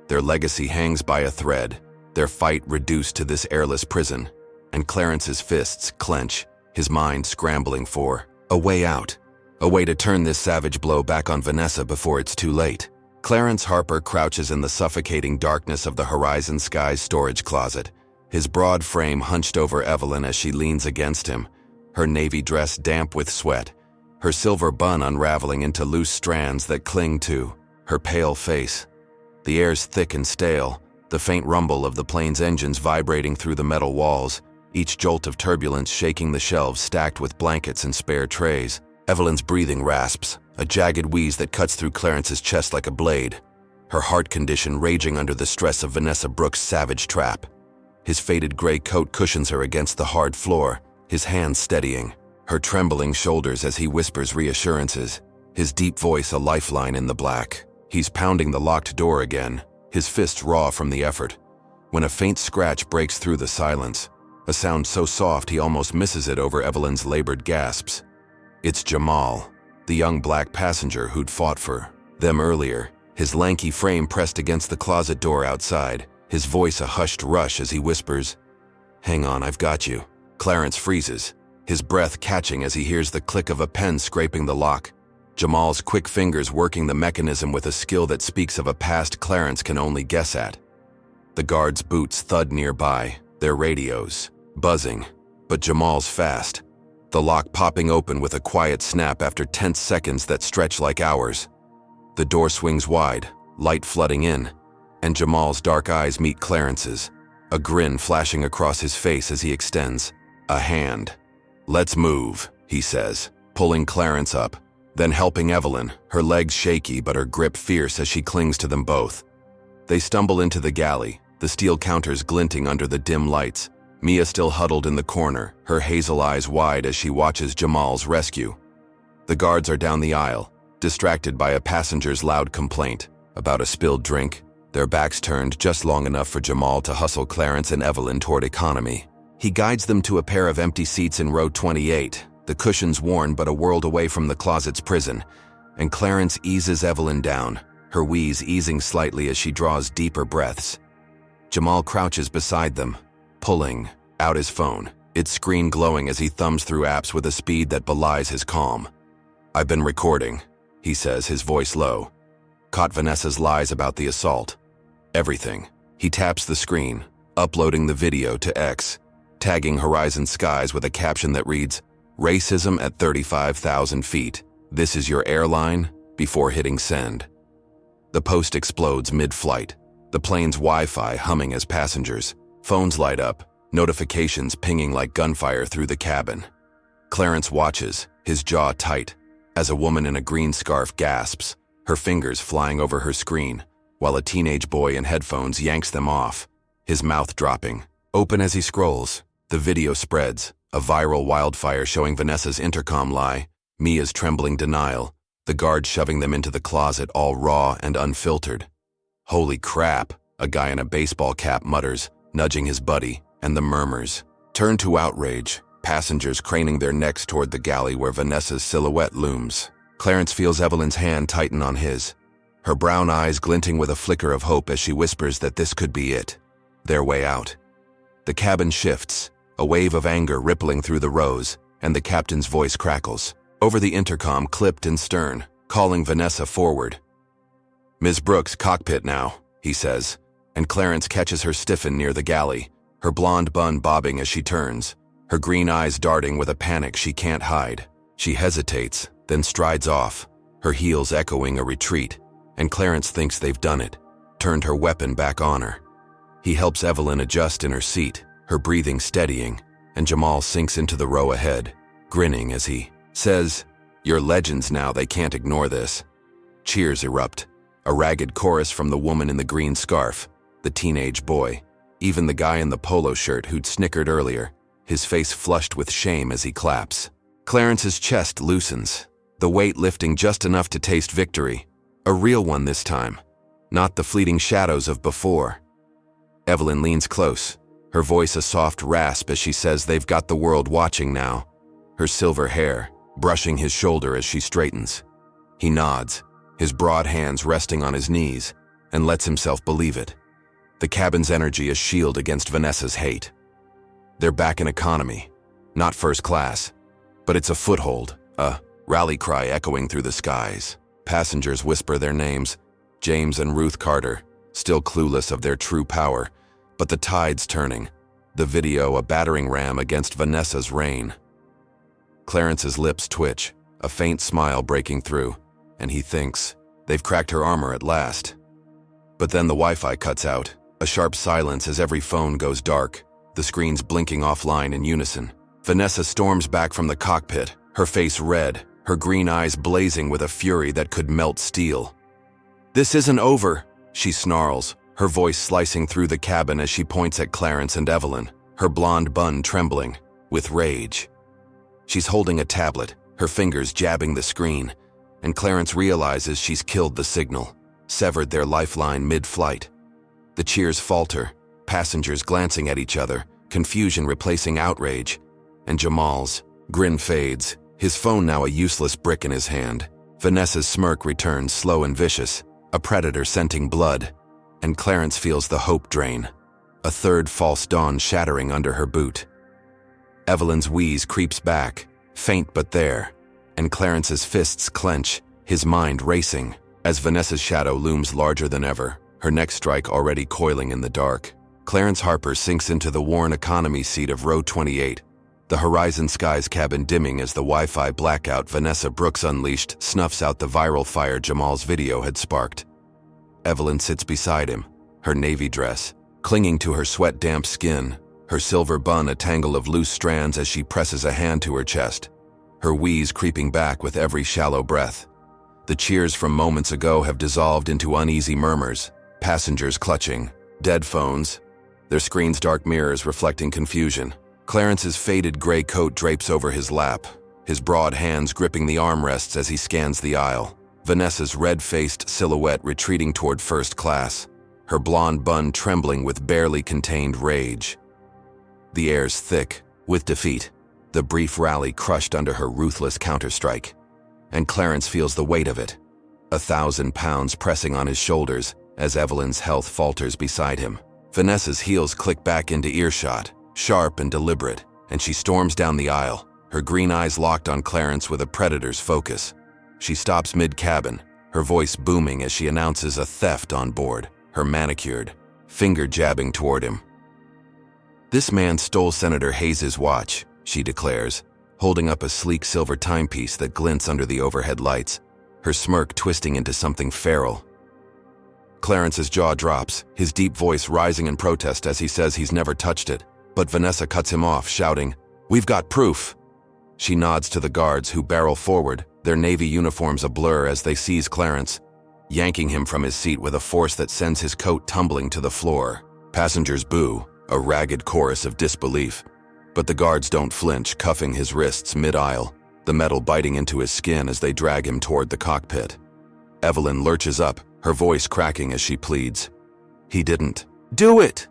Their legacy hangs by a thread, their fight reduced to this airless prison, and Clarence's fists clench, his mind scrambling for a way out, a way to turn this savage blow back on Vanessa before it's too late. Clarence Harper crouches in the suffocating darkness of the Horizon Skies storage closet, his broad frame hunched over Evelyn as she leans against him, her navy dress damp with sweat, her silver bun unraveling into loose strands that cling to her pale face. The air's thick and stale, the faint rumble of the plane's engines vibrating through the metal walls, each jolt of turbulence shaking the shelves stacked with blankets and spare trays. Evelyn's breathing rasps, a jagged wheeze that cuts through Clarence's chest like a blade, her heart condition raging under the stress of Vanessa Brooks' savage trap. His faded gray coat cushions her against the hard floor, his hands steadying, her trembling shoulders as he whispers reassurances, his deep voice a lifeline in the black. He's pounding the locked door again, his fists raw from the effort, when a faint scratch breaks through the silence, a sound so soft he almost misses it over Evelyn's labored gasps. It's Jamal, the young black passenger who'd fought for them earlier, his lanky frame pressed against the closet door outside, his voice a hushed rush as he whispers, "Hang on, I've got you." Clarence freezes, his breath catching as he hears the click of a pen scraping the lock. Jamal's quick fingers working the mechanism with a skill that speaks of a past Clarence can only guess at. The guards' boots thud nearby, their radios buzzing, but Jamal's fast, the lock popping open with a quiet snap after tense seconds that stretch like hours. The door swings wide, light flooding in, and Jamal's dark eyes meet Clarence's, a grin flashing across his face as he extends a hand. "Let's move," he says, pulling Clarence up, then helping Evelyn, her legs shaky but her grip fierce as she clings to them both. They stumble into the galley, the steel counters glinting under the dim lights, Mia still huddled in the corner, her hazel eyes wide as she watches Jamal's rescue. The guards are down the aisle, distracted by a passenger's loud complaint about a spilled drink, their backs turned just long enough for Jamal to hustle Clarence and Evelyn toward economy. He guides them to a pair of empty seats in row 28, the cushions worn but a world away from the closet's prison, and Clarence eases Evelyn down, her wheeze easing slightly as she draws deeper breaths. Jamal crouches beside them, pulling out his phone, its screen glowing as he thumbs through apps with a speed that belies his calm. "I've been recording," he says, his voice low. "Caught Vanessa's lies about the assault. Everything." He taps the screen, uploading the video to X, tagging Horizon Skies with a caption that reads, "Racism at 35,000 feet. This is your airline," before hitting send. The post explodes mid-flight, the plane's Wi-Fi humming as passengers. Phones light up, notifications pinging like gunfire through the cabin. Clarence watches, his jaw tight, as a woman in a green scarf gasps, her fingers flying over her screen, while a teenage boy in headphones yanks them off, his mouth dropping. Open as he scrolls, the video spreads, a viral wildfire showing Vanessa's intercom lie, Mia's trembling denial, the guard shoving them into the closet all raw and unfiltered. "Holy crap," a guy in a baseball cap mutters, nudging his buddy, and the murmurs turn to outrage, passengers craning their necks toward the galley where Vanessa's silhouette looms. Clarence feels Evelyn's hand tighten on his, her brown eyes glinting with a flicker of hope as she whispers that this could be it, their way out. The cabin shifts, a wave of anger rippling through the rows, and the captain's voice crackles. Over the intercom, clipped and stern, calling Vanessa forward. "Ms. Brooks, cockpit now," he says, and Clarence catches her stiffen near the galley, her blonde bun bobbing as she turns, her green eyes darting with a panic she can't hide. She hesitates, then strides off, her heels echoing a retreat, and Clarence thinks they've done it, turned her weapon back on her. He helps Evelyn adjust in her seat, her breathing steadying, and Jamal sinks into the row ahead, grinning as he says, "You're legends now, they can't ignore this." Cheers erupt, a ragged chorus from the woman in the green scarf, the teenage boy, even the guy in the polo shirt who'd snickered earlier, his face flushed with shame as he claps. Clarence's chest loosens, the weight lifting just enough to taste victory, a real one this time, not the fleeting shadows of before. Evelyn leans close, her voice a soft rasp as she says they've got the world watching now, her silver hair brushing his shoulder as she straightens. He nods, his broad hands resting on his knees, and lets himself believe it. The cabin's energy a shield against Vanessa's hate. They're back in economy, not first class, but it's a foothold, a rally cry echoing through the skies. Passengers whisper their names, James and Ruth Carter, still clueless of their true power, but the tide's turning, the video a battering ram against Vanessa's reign. Clarence's lips twitch, a faint smile breaking through, and he thinks, they've cracked her armor at last. But then the Wi-Fi cuts out, a sharp silence as every phone goes dark, the screens blinking offline in unison. Vanessa storms back from the cockpit, her face red, her green eyes blazing with a fury that could melt steel. "This isn't over," she snarls, her voice slicing through the cabin as she points at Clarence and Evelyn, her blonde bun trembling with rage. She's holding a tablet, her fingers jabbing the screen, and Clarence realizes she's killed the signal, severed their lifeline mid-flight. The cheers falter, passengers glancing at each other, confusion replacing outrage, and Jamal's grin fades, his phone now a useless brick in his hand. Vanessa's smirk returns slow and vicious, a predator scenting blood, and Clarence feels the hope drain, a third false dawn shattering under her boot. Evelyn's wheeze creeps back, faint but there, and Clarence's fists clench, his mind racing, as Vanessa's shadow looms larger than ever, her next strike already coiling in the dark. Clarence Harper sinks into the worn economy seat of row 28, the Horizon Skies cabin dimming as the Wi-Fi blackout Vanessa Brooks unleashed snuffs out the viral fire Jamal's video had sparked. Evelyn sits beside him, her navy dress, clinging to her sweat-damp skin, her silver bun a tangle of loose strands as she presses a hand to her chest, her wheeze creeping back with every shallow breath. The cheers from moments ago have dissolved into uneasy murmurs, passengers clutching, dead phones, their screens' dark mirrors reflecting confusion. Clarence's faded gray coat drapes over his lap, his broad hands gripping the armrests as he scans the aisle. Vanessa's red-faced silhouette retreating toward first class, her blonde bun trembling with barely contained rage. The air's thick with defeat, the brief rally crushed under her ruthless counterstrike. And Clarence feels the weight of it, 1,000 pounds pressing on his shoulders as Evelyn's health falters beside him. Vanessa's heels click back into earshot, sharp and deliberate, and she storms down the aisle, her green eyes locked on Clarence with a predator's focus. She stops mid-cabin, her voice booming as she announces a theft on board, her manicured finger jabbing toward him. "This man stole Senator Hayes's watch," she declares, holding up a sleek silver timepiece that glints under the overhead lights, her smirk twisting into something feral. Clarence's jaw drops, his deep voice rising in protest as he says he's never touched it, but Vanessa cuts him off, shouting, "We've got proof!" She nods to the guards who barrel forward, their navy uniforms a blur as they seize Clarence, yanking him from his seat with a force that sends his coat tumbling to the floor. Passengers boo, a ragged chorus of disbelief. But the guards don't flinch, cuffing his wrists mid-aisle, the metal biting into his skin as they drag him toward the cockpit. Evelyn lurches up, her voice cracking as she pleads, "He didn't do it!"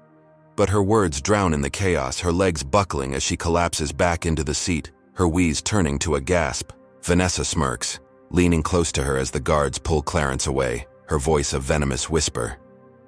But her words drown in the chaos, her legs buckling as she collapses back into the seat, her wheeze turning to a gasp. Vanessa smirks, leaning close to her as the guards pull Clarence away, her voice a venomous whisper.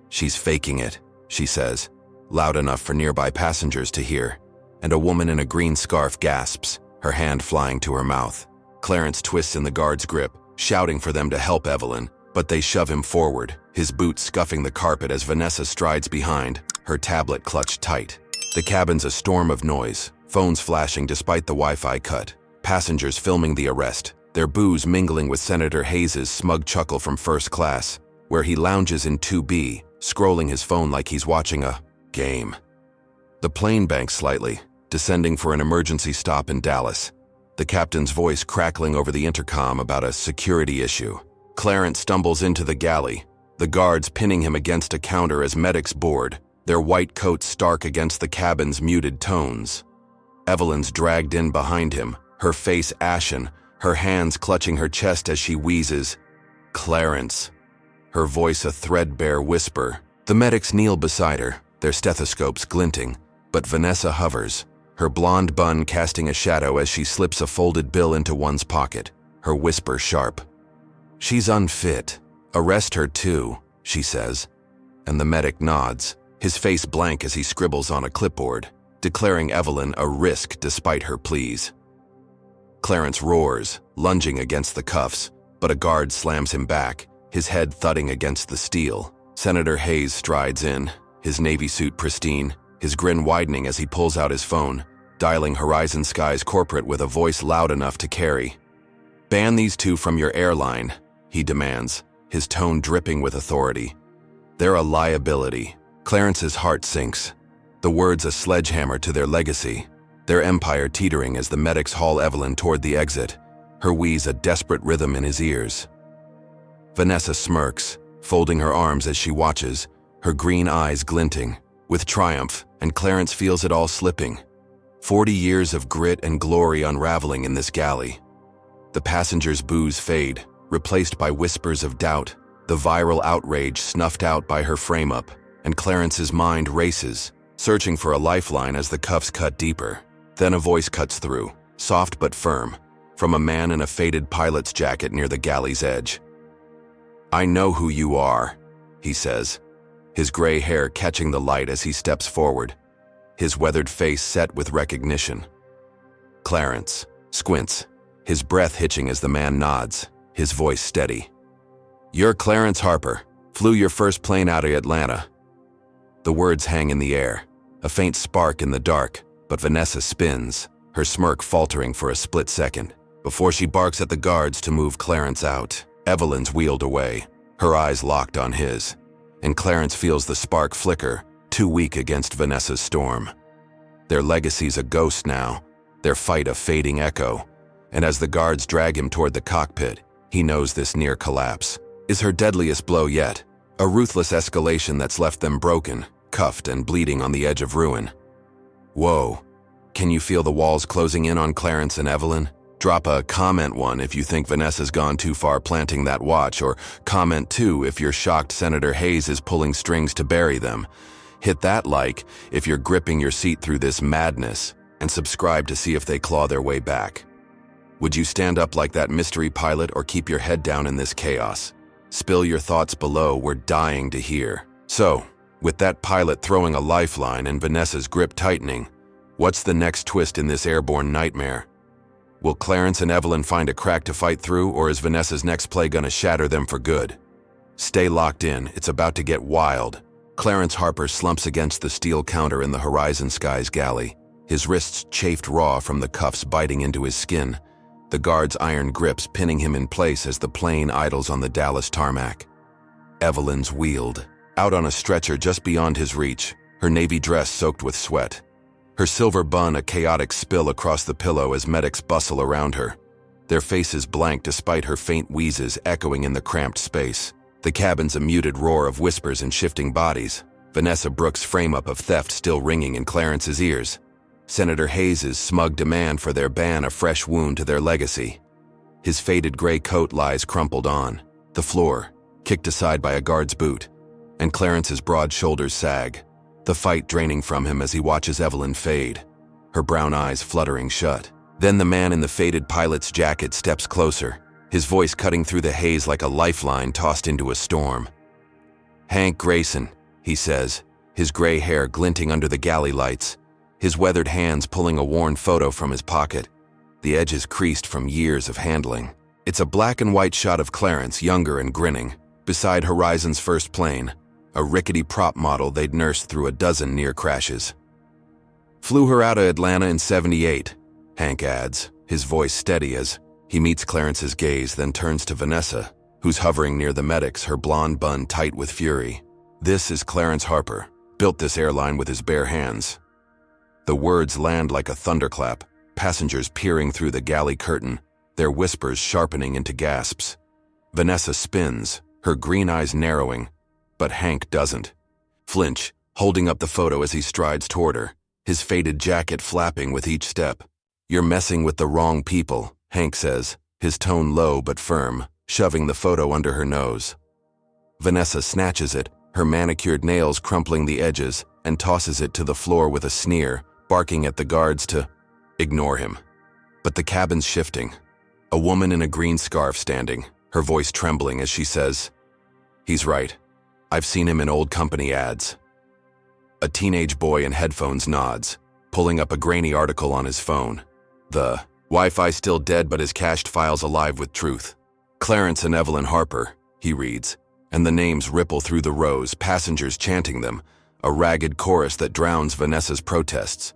"She's faking it," she says, loud enough for nearby passengers to hear, and a woman in a green scarf gasps, her hand flying to her mouth. Clarence twists in the guard's grip, shouting for them to help Evelyn, but they shove him forward, his boots scuffing the carpet as Vanessa strides behind, her tablet clutched tight. The cabin's a storm of noise, phones flashing despite the Wi-Fi cut, passengers filming the arrest, their boos mingling with Senator Hayes' smug chuckle from first class, where he lounges in 2B, scrolling his phone like he's watching a game. The plane banks slightly, descending for an emergency stop in Dallas, the captain's voice crackling over the intercom about a security issue. Clarence stumbles into the galley, the guards pinning him against a counter as medics board, their white coats stark against the cabin's muted tones. Evelyn's dragged in behind him, her face ashen, her hands clutching her chest as she wheezes, "Clarence." Her voice a threadbare whisper. The medics kneel beside her, their stethoscopes glinting, but Vanessa hovers, her blonde bun casting a shadow as she slips a folded bill into one's pocket, her whisper sharp. "She's unfit. Arrest her too," she says, and the medic nods, his face blank as he scribbles on a clipboard, declaring Evelyn a risk despite her pleas. Clarence roars, lunging against the cuffs, but a guard slams him back, his head thudding against the steel. Senator Hayes strides in, his navy suit pristine, his grin widening as he pulls out his phone, dialing Horizon Sky's corporate with a voice loud enough to carry. "Ban these two from your airline," he demands, his tone dripping with authority. "They're a liability." Clarence's heart sinks, the words a sledgehammer to their legacy, their empire teetering as the medics haul Evelyn toward the exit, her wheeze a desperate rhythm in his ears. Vanessa smirks, folding her arms as she watches, her green eyes glinting, with triumph, and Clarence feels it all slipping. 40 years of grit and glory unraveling in this galley. The passengers' boos fade, replaced by whispers of doubt, the viral outrage snuffed out by her frame-up, and Clarence's mind races, searching for a lifeline as the cuffs cut deeper. Then a voice cuts through, soft but firm, from a man in a faded pilot's jacket near the galley's edge. "I know who you are," he says, his gray hair catching the light as he steps forward, his weathered face set with recognition. Clarence squints, his breath hitching as the man nods, his voice steady. "You're Clarence Harper, flew your first plane out of Atlanta." The words hang in the air, a faint spark in the dark, but Vanessa spins, her smirk faltering for a split second, before she barks at the guards to move Clarence out. Evelyn's wheeled away, her eyes locked on his, and Clarence feels the spark flicker, too weak against Vanessa's storm. Their legacy's a ghost now, their fight a fading echo, and as the guards drag him toward the cockpit, he knows this near collapse is her deadliest blow yet, a ruthless escalation that's left them broken, cuffed and bleeding on the edge of ruin. Whoa, can you feel the walls closing in on Clarence and Evelyn? Drop a comment 1 if you think Vanessa's gone too far planting that watch, or comment 2 if you're shocked Senator Hayes is pulling strings to bury them. Hit that like if you're gripping your seat through this madness, and subscribe to see if they claw their way back. Would you stand up like that mystery pilot or keep your head down in this chaos? Spill your thoughts below, we're dying to hear. So, with that pilot throwing a lifeline and Vanessa's grip tightening, what's the next twist in this airborne nightmare? Will Clarence and Evelyn find a crack to fight through, or is Vanessa's next play gonna shatter them for good? Stay locked in, it's about to get wild. Clarence Harper slumps against the steel counter in the Horizon Sky's galley, his wrists chafed raw from the cuffs biting into his skin, the guards' iron grips pinning him in place as the plane idles on the Dallas tarmac. Evelyn's wheeled, out on a stretcher just beyond his reach, her navy dress soaked with sweat. Her silver bun a chaotic spill across the pillow as medics bustle around her, their faces blank despite her faint wheezes echoing in the cramped space. The cabin's a muted roar of whispers and shifting bodies, Vanessa Brooks' frame-up of theft still ringing in Clarence's ears. Senator Hayes' smug demand for their ban a fresh wound to their legacy. His faded gray coat lies crumpled on the floor, kicked aside by a guard's boot, and Clarence's broad shoulders sag. the fight draining from him as he watches Evelyn fade, her brown eyes fluttering shut. Then the man in the faded pilot's jacket steps closer, his voice cutting through the haze like a lifeline tossed into a storm. "Hank Grayson," he says, his gray hair glinting under the galley lights, his weathered hands pulling a worn photo from his pocket, the edges creased from years of handling. It's a black and white shot of Clarence, younger and grinning, beside Horizon's first plane, a rickety prop model they'd nursed through a dozen near crashes. "Flew her out of Atlanta in '78, Hank adds, his voice steady as he meets Clarence's gaze, then turns to Vanessa, who's hovering near the medics, her blonde bun tight with fury. "This is Clarence Harper, built this airline with his bare hands." The words land like a thunderclap, passengers peering through the galley curtain, their whispers sharpening into gasps. Vanessa spins, her green eyes narrowing, but Hank doesn't. Flinch, holding up the photo as he strides toward her, his faded jacket flapping with each step. "You're messing with the wrong people," Hank says, his tone low but firm, shoving the photo under her nose. Vanessa snatches it, her manicured nails crumpling the edges, and tosses it to the floor with a sneer, barking at the guards to ignore him. But the cabin's shifting. A woman in a green scarf standing, her voice trembling as she says, "He's right. I've seen him in old company ads." A teenage boy in headphones nods, pulling up a grainy article on his phone. The "Wi-Fi still dead but his cached files alive with truth. Clarence and Evelyn Harper," he reads, and the names ripple through the rows, passengers chanting them, a ragged chorus that drowns Vanessa's protests.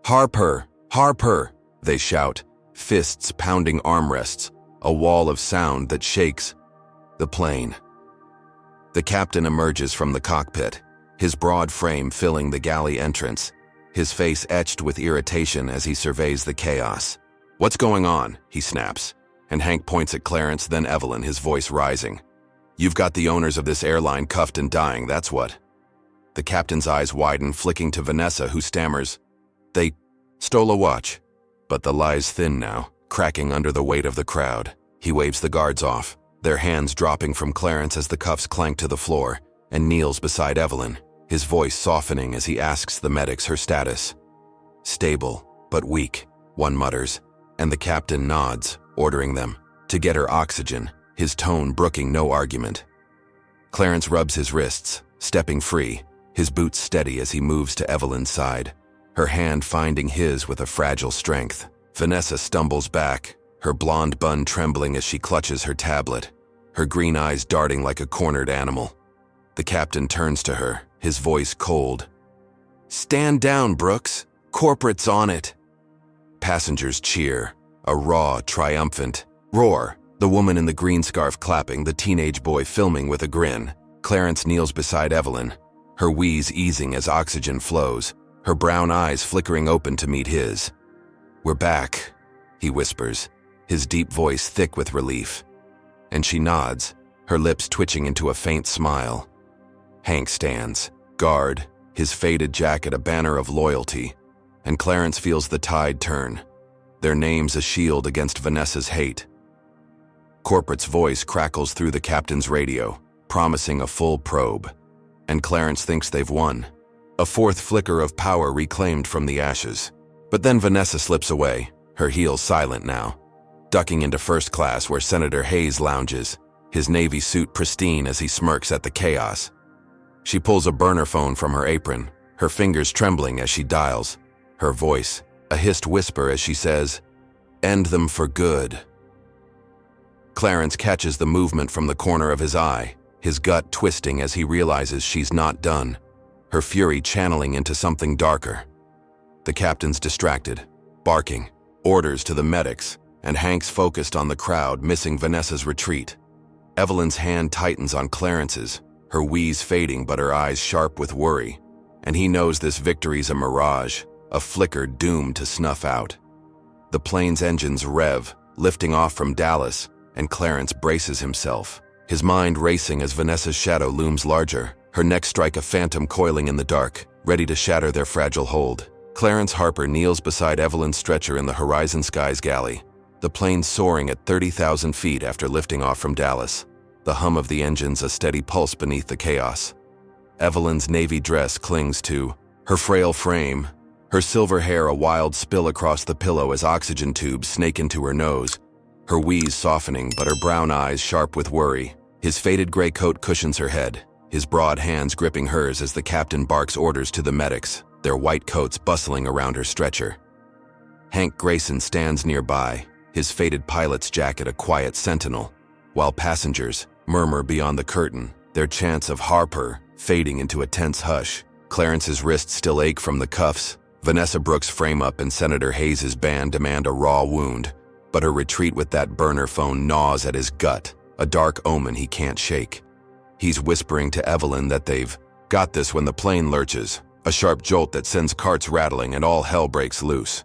"Harper! Harper!" they shout, fists pounding armrests, a wall of sound that shakes the plane. The captain emerges from the cockpit, his broad frame filling the galley entrance, his face etched with irritation as he surveys the chaos. "What's going on?" he snaps, and Hank points at Clarence, then Evelyn, his voice rising. "You've got the owners of this airline cuffed and dying, that's what." The captain's eyes widen, flicking to Vanessa, who stammers, "They stole a watch." But the lie's thin now, cracking under the weight of the crowd. He waves the guards off, their hands dropping from Clarence as the cuffs clank to the floor, and kneels beside Evelyn, his voice softening as he asks the medics her status. "Stable, but weak," one mutters, and the captain nods, ordering them to get her oxygen, his tone brooking no argument. Clarence rubs his wrists, stepping free, his boots steady as he moves to Evelyn's side, her hand finding his with a fragile strength. Vanessa stumbles back, her blonde bun trembling as she clutches her tablet, her green eyes darting like a cornered animal. The captain turns to her, his voice cold. "Stand down, Brooks. Corporate's on it." Passengers cheer, a raw, triumphant roar, the woman in the green scarf clapping, the teenage boy filming with a grin. Clarence kneels beside Evelyn, her wheeze easing as oxygen flows, her brown eyes flickering open to meet his. "We're back," he whispers, his deep voice thick with relief. And she nods, her lips twitching into a faint smile. Hank stands, guard, his faded jacket a banner of loyalty, and Clarence feels the tide turn, their names a shield against Vanessa's hate. Corporate's voice crackles through the captain's radio, promising a full probe, and Clarence thinks they've won. A fourth flicker of power reclaimed from the ashes. But then Vanessa slips away, her heels silent now, ducking into first class where Senator Hayes lounges, his navy suit pristine as he smirks at the chaos. She pulls a burner phone from her apron, her fingers trembling as she dials, her voice a hissed whisper as she says, "End them for good." Clarence catches the movement from the corner of his eye, his gut twisting as he realizes she's not done, her fury channeling into something darker. The captain's distracted, barking, orders to the medics, and Hank's focused on the crowd, missing Vanessa's retreat. Evelyn's hand tightens on Clarence's, her wheeze fading but her eyes sharp with worry, and he knows this victory's a mirage, a flicker doomed to snuff out. The plane's engines rev, lifting off from Dallas, and Clarence braces himself, his mind racing as Vanessa's shadow looms larger, her neck strike a phantom coiling in the dark, ready to shatter their fragile hold. Clarence Harper kneels beside Evelyn's stretcher in the Horizon Skies galley, the plane soaring at 30,000 feet after lifting off from Dallas, the hum of the engines a steady pulse beneath the chaos. Evelyn's navy dress clings to her frail frame, her silver hair a wild spill across the pillow as oxygen tubes snake into her nose, her wheeze softening but her brown eyes sharp with worry. His faded gray coat cushions her head, his broad hands gripping hers as the captain barks orders to the medics, their white coats bustling around her stretcher. Hank Grayson stands nearby, his faded pilot's jacket a quiet sentinel, while passengers murmur beyond the curtain, their chants of Harper fading into a tense hush. Clarence's wrists still ache from the cuffs. Vanessa Brooks' frame up and Senator Hayes' band demand a raw wound, but her retreat with that burner phone gnaws at his gut, a dark omen he can't shake. He's whispering to Evelyn that they've got this when the plane lurches, a sharp jolt that sends carts rattling and all hell breaks loose.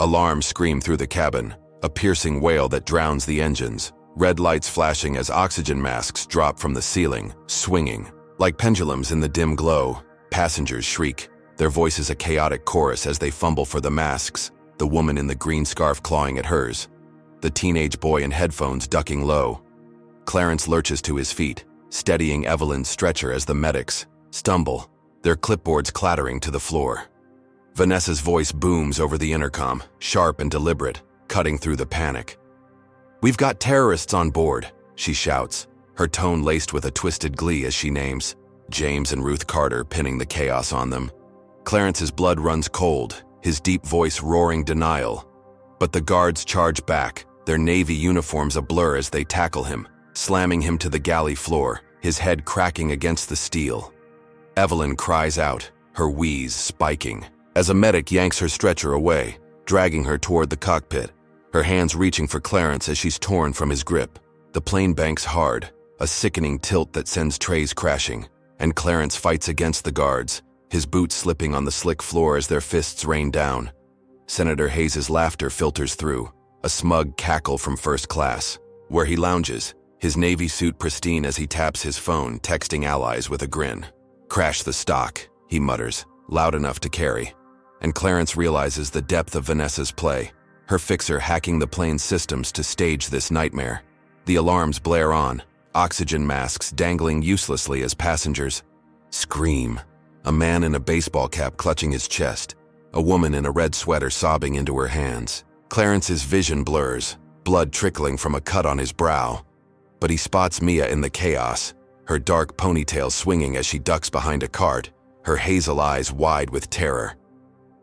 Alarms scream through the cabin, a piercing wail that drowns the engines, red lights flashing as oxygen masks drop from the ceiling, swinging. Like pendulums in the dim glow, passengers shriek, their voices a chaotic chorus as they fumble for the masks, the woman in the green scarf clawing at hers, the teenage boy in headphones ducking low. Clarence lurches to his feet, steadying Evelyn's stretcher as the medics stumble, their clipboards clattering to the floor. Vanessa's voice booms over the intercom, sharp and deliberate, cutting through the panic. "We've got terrorists on board," she shouts, her tone laced with a twisted glee as she names James and Ruth Carter, pinning the chaos on them. Clarence's blood runs cold, his deep voice roaring denial. But the guards charge back, their navy uniforms a blur as they tackle him, slamming him to the galley floor, his head cracking against the steel. Evelyn cries out, her wheeze spiking, as a medic yanks her stretcher away, dragging her toward the cockpit, her hands reaching for Clarence as she's torn from his grip. The plane banks hard, a sickening tilt that sends trays crashing, and Clarence fights against the guards, his boots slipping on the slick floor as their fists rain down. Senator Hayes' laughter filters through, a smug cackle from first class, where he lounges, his navy suit pristine as he taps his phone, texting allies with a grin. "Crash the stock," he mutters, loud enough to carry. And Clarence realizes the depth of Vanessa's play, her fixer hacking the plane's systems to stage this nightmare. The alarms blare on, oxygen masks dangling uselessly as passengers scream. A man in a baseball cap clutching his chest, a woman in a red sweater sobbing into her hands. Clarence's vision blurs, blood trickling from a cut on his brow. But he spots Mia in the chaos, her dark ponytail swinging as she ducks behind a cart, her hazel eyes wide with terror.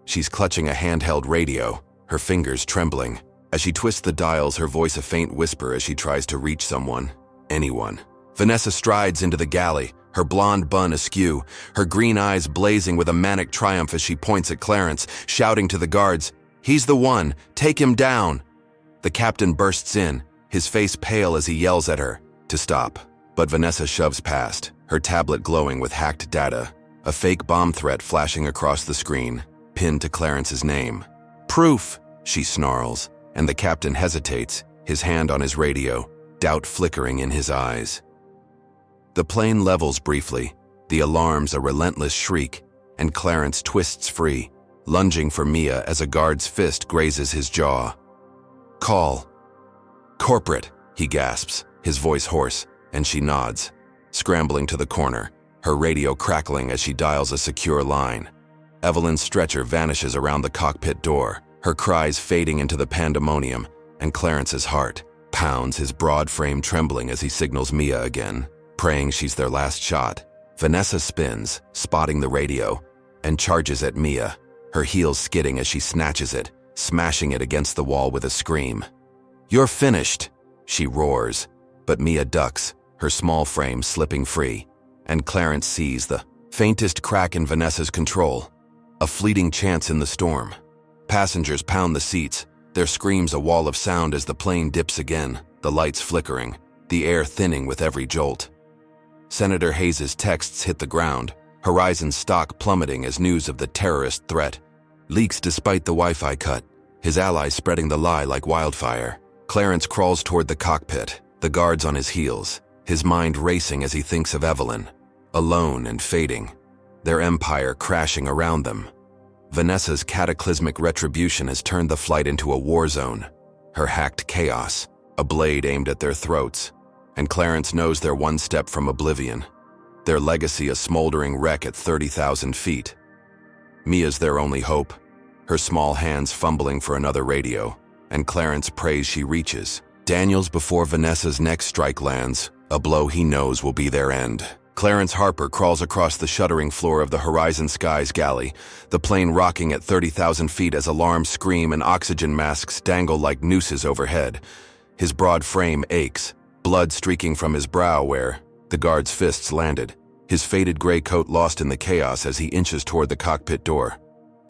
She's clutching a handheld radio, her fingers trembling. As she twists the dials, her voice a faint whisper as she tries to reach someone, anyone. Vanessa strides into the galley, her blonde bun askew, her green eyes blazing with a manic triumph as she points at Clarence, shouting to the guards, "He's the one! Take him down!" The captain bursts in, his face pale as he yells at her to stop. But Vanessa shoves past, her tablet glowing with hacked data, a fake bomb threat flashing across the screen, pinned to Clarence's name. "Proof!" she snarls, and the captain hesitates, his hand on his radio, doubt flickering in his eyes. The plane levels briefly, the alarms a relentless shriek, and Clarence twists free, lunging for Mia as a guard's fist grazes his jaw. "Call." "Corporate," he gasps, his voice hoarse, and she nods, scrambling to the corner, her radio crackling as she dials a secure line. Evelyn's stretcher vanishes around the cockpit door, her cries fading into the pandemonium, and Clarence's heart pounds, his broad frame trembling as he signals Mia again, praying she's their last shot. Vanessa spins, spotting the radio, and charges at Mia, her heels skidding as she snatches it, smashing it against the wall with a scream. "You're finished," she roars, but Mia ducks, her small frame slipping free, and Clarence sees the faintest crack in Vanessa's control, a fleeting chance in the storm. Passengers pound the seats, their screams a wall of sound as the plane dips again, the lights flickering, the air thinning with every jolt. Senator Hayes' texts hit the ground, Horizon stock plummeting as news of the terrorist threat leaks despite the Wi-Fi cut, his allies spreading the lie like wildfire. Clarence crawls toward the cockpit, the guards on his heels, his mind racing as he thinks of Evelyn, alone and fading, their empire crashing around them. Vanessa's cataclysmic retribution has turned the flight into a war zone, her hacked chaos, a blade aimed at their throats, and Clarence knows they're one step from oblivion. their legacy a smoldering wreck at 30,000 feet. Mia's their only hope, her small hands fumbling for another radio, and Clarence prays she reaches. Daniels before Vanessa's next strike lands, a blow he knows will be their end. Clarence Harper crawls across the shuddering floor of the Horizon Skies galley, the plane rocking at 30,000 feet as alarms scream and oxygen masks dangle like nooses overhead. His broad frame aches, blood streaking from his brow where the guard's fists landed, his faded gray coat lost in the chaos as he inches toward the cockpit door.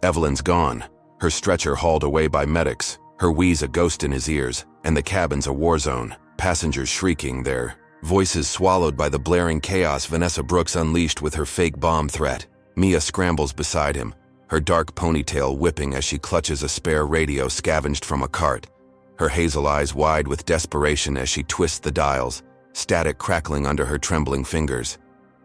Evelyn's gone, her stretcher hauled away by medics, her wheeze a ghost in his ears, and the cabin's a war zone, passengers shrieking, their voices swallowed by the blaring chaos Vanessa Brooks unleashed with her fake bomb threat. Mia scrambles beside him, her dark ponytail whipping as she clutches a spare radio scavenged from a cart, her hazel eyes wide with desperation as she twists the dials, static crackling under her trembling fingers.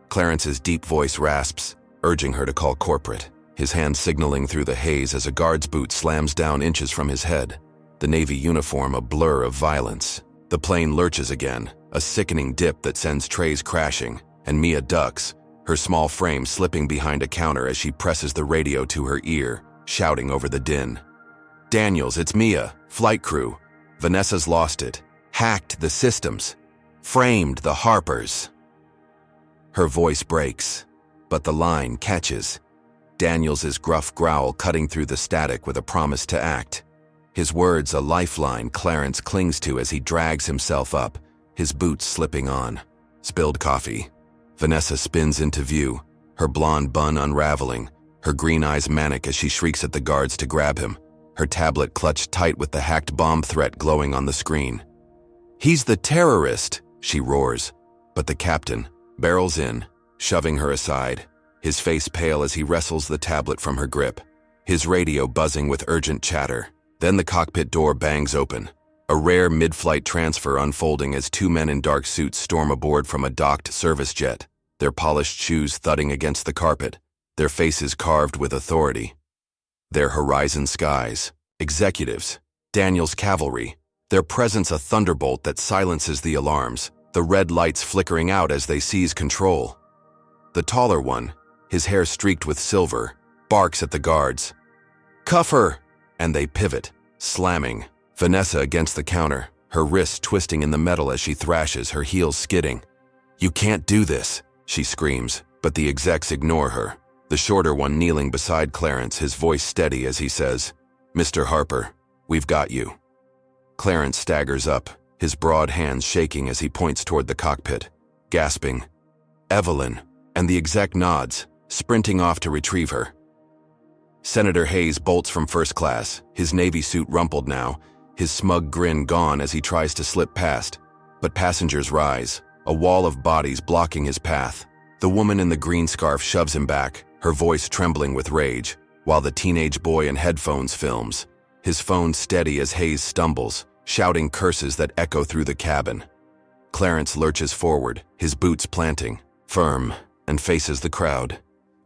Clarence's deep voice rasps, urging her to call corporate, his hand signaling through the haze as a guard's boot slams down inches from his head, the Navy uniform a blur of violence. The plane lurches again, a sickening dip that sends trays crashing, and Mia ducks, her small frame slipping behind a counter as she presses the radio to her ear, shouting over the din. Daniels, it's Mia, flight crew. Vanessa's lost it, hacked the systems, framed the Harpers. Her voice breaks, but the line catches. Daniels' gruff growl cutting through the static with a promise to act. His words a lifeline Clarence clings to as he drags himself up, his boots slipping on. Spilled coffee. Vanessa spins into view, her blonde bun unraveling, her green eyes manic as she shrieks at the guards to grab him, her tablet clutched tight with the hacked bomb threat glowing on the screen. He's the terrorist, she roars, but the captain barrels in, shoving her aside, his face pale as he wrestles the tablet from her grip, his radio buzzing with urgent chatter. Then the cockpit door bangs open, a rare mid-flight transfer unfolding as two men in dark suits storm aboard from a docked service jet, their polished shoes thudding against the carpet, their faces carved with authority. Their Horizon Skies, executives, Daniels cavalry, their presence a thunderbolt that silences the alarms, the red lights flickering out as they seize control. The taller one, his hair streaked with silver, barks at the guards. Cuff her! And they pivot, slamming. Vanessa against the counter, her wrists twisting in the metal as she thrashes, her heels skidding. You can't do this, she screams, but the execs ignore her. The shorter one kneeling beside Clarence, his voice steady as he says, Mr. Harper, we've got you. Clarence staggers up, his broad hands shaking as he points toward the cockpit, gasping, Evelyn, and the exec nods, sprinting off to retrieve her. Senator Hayes bolts from first class, his Navy suit rumpled now, his smug grin gone as he tries to slip past. But passengers rise, a wall of bodies blocking his path. The woman in the green scarf shoves him back, her voice trembling with rage, while the teenage boy in headphones films, his phone steady as Hayes stumbles, shouting curses that echo through the cabin. Clarence lurches forward, his boots planting, firm, and faces the crowd,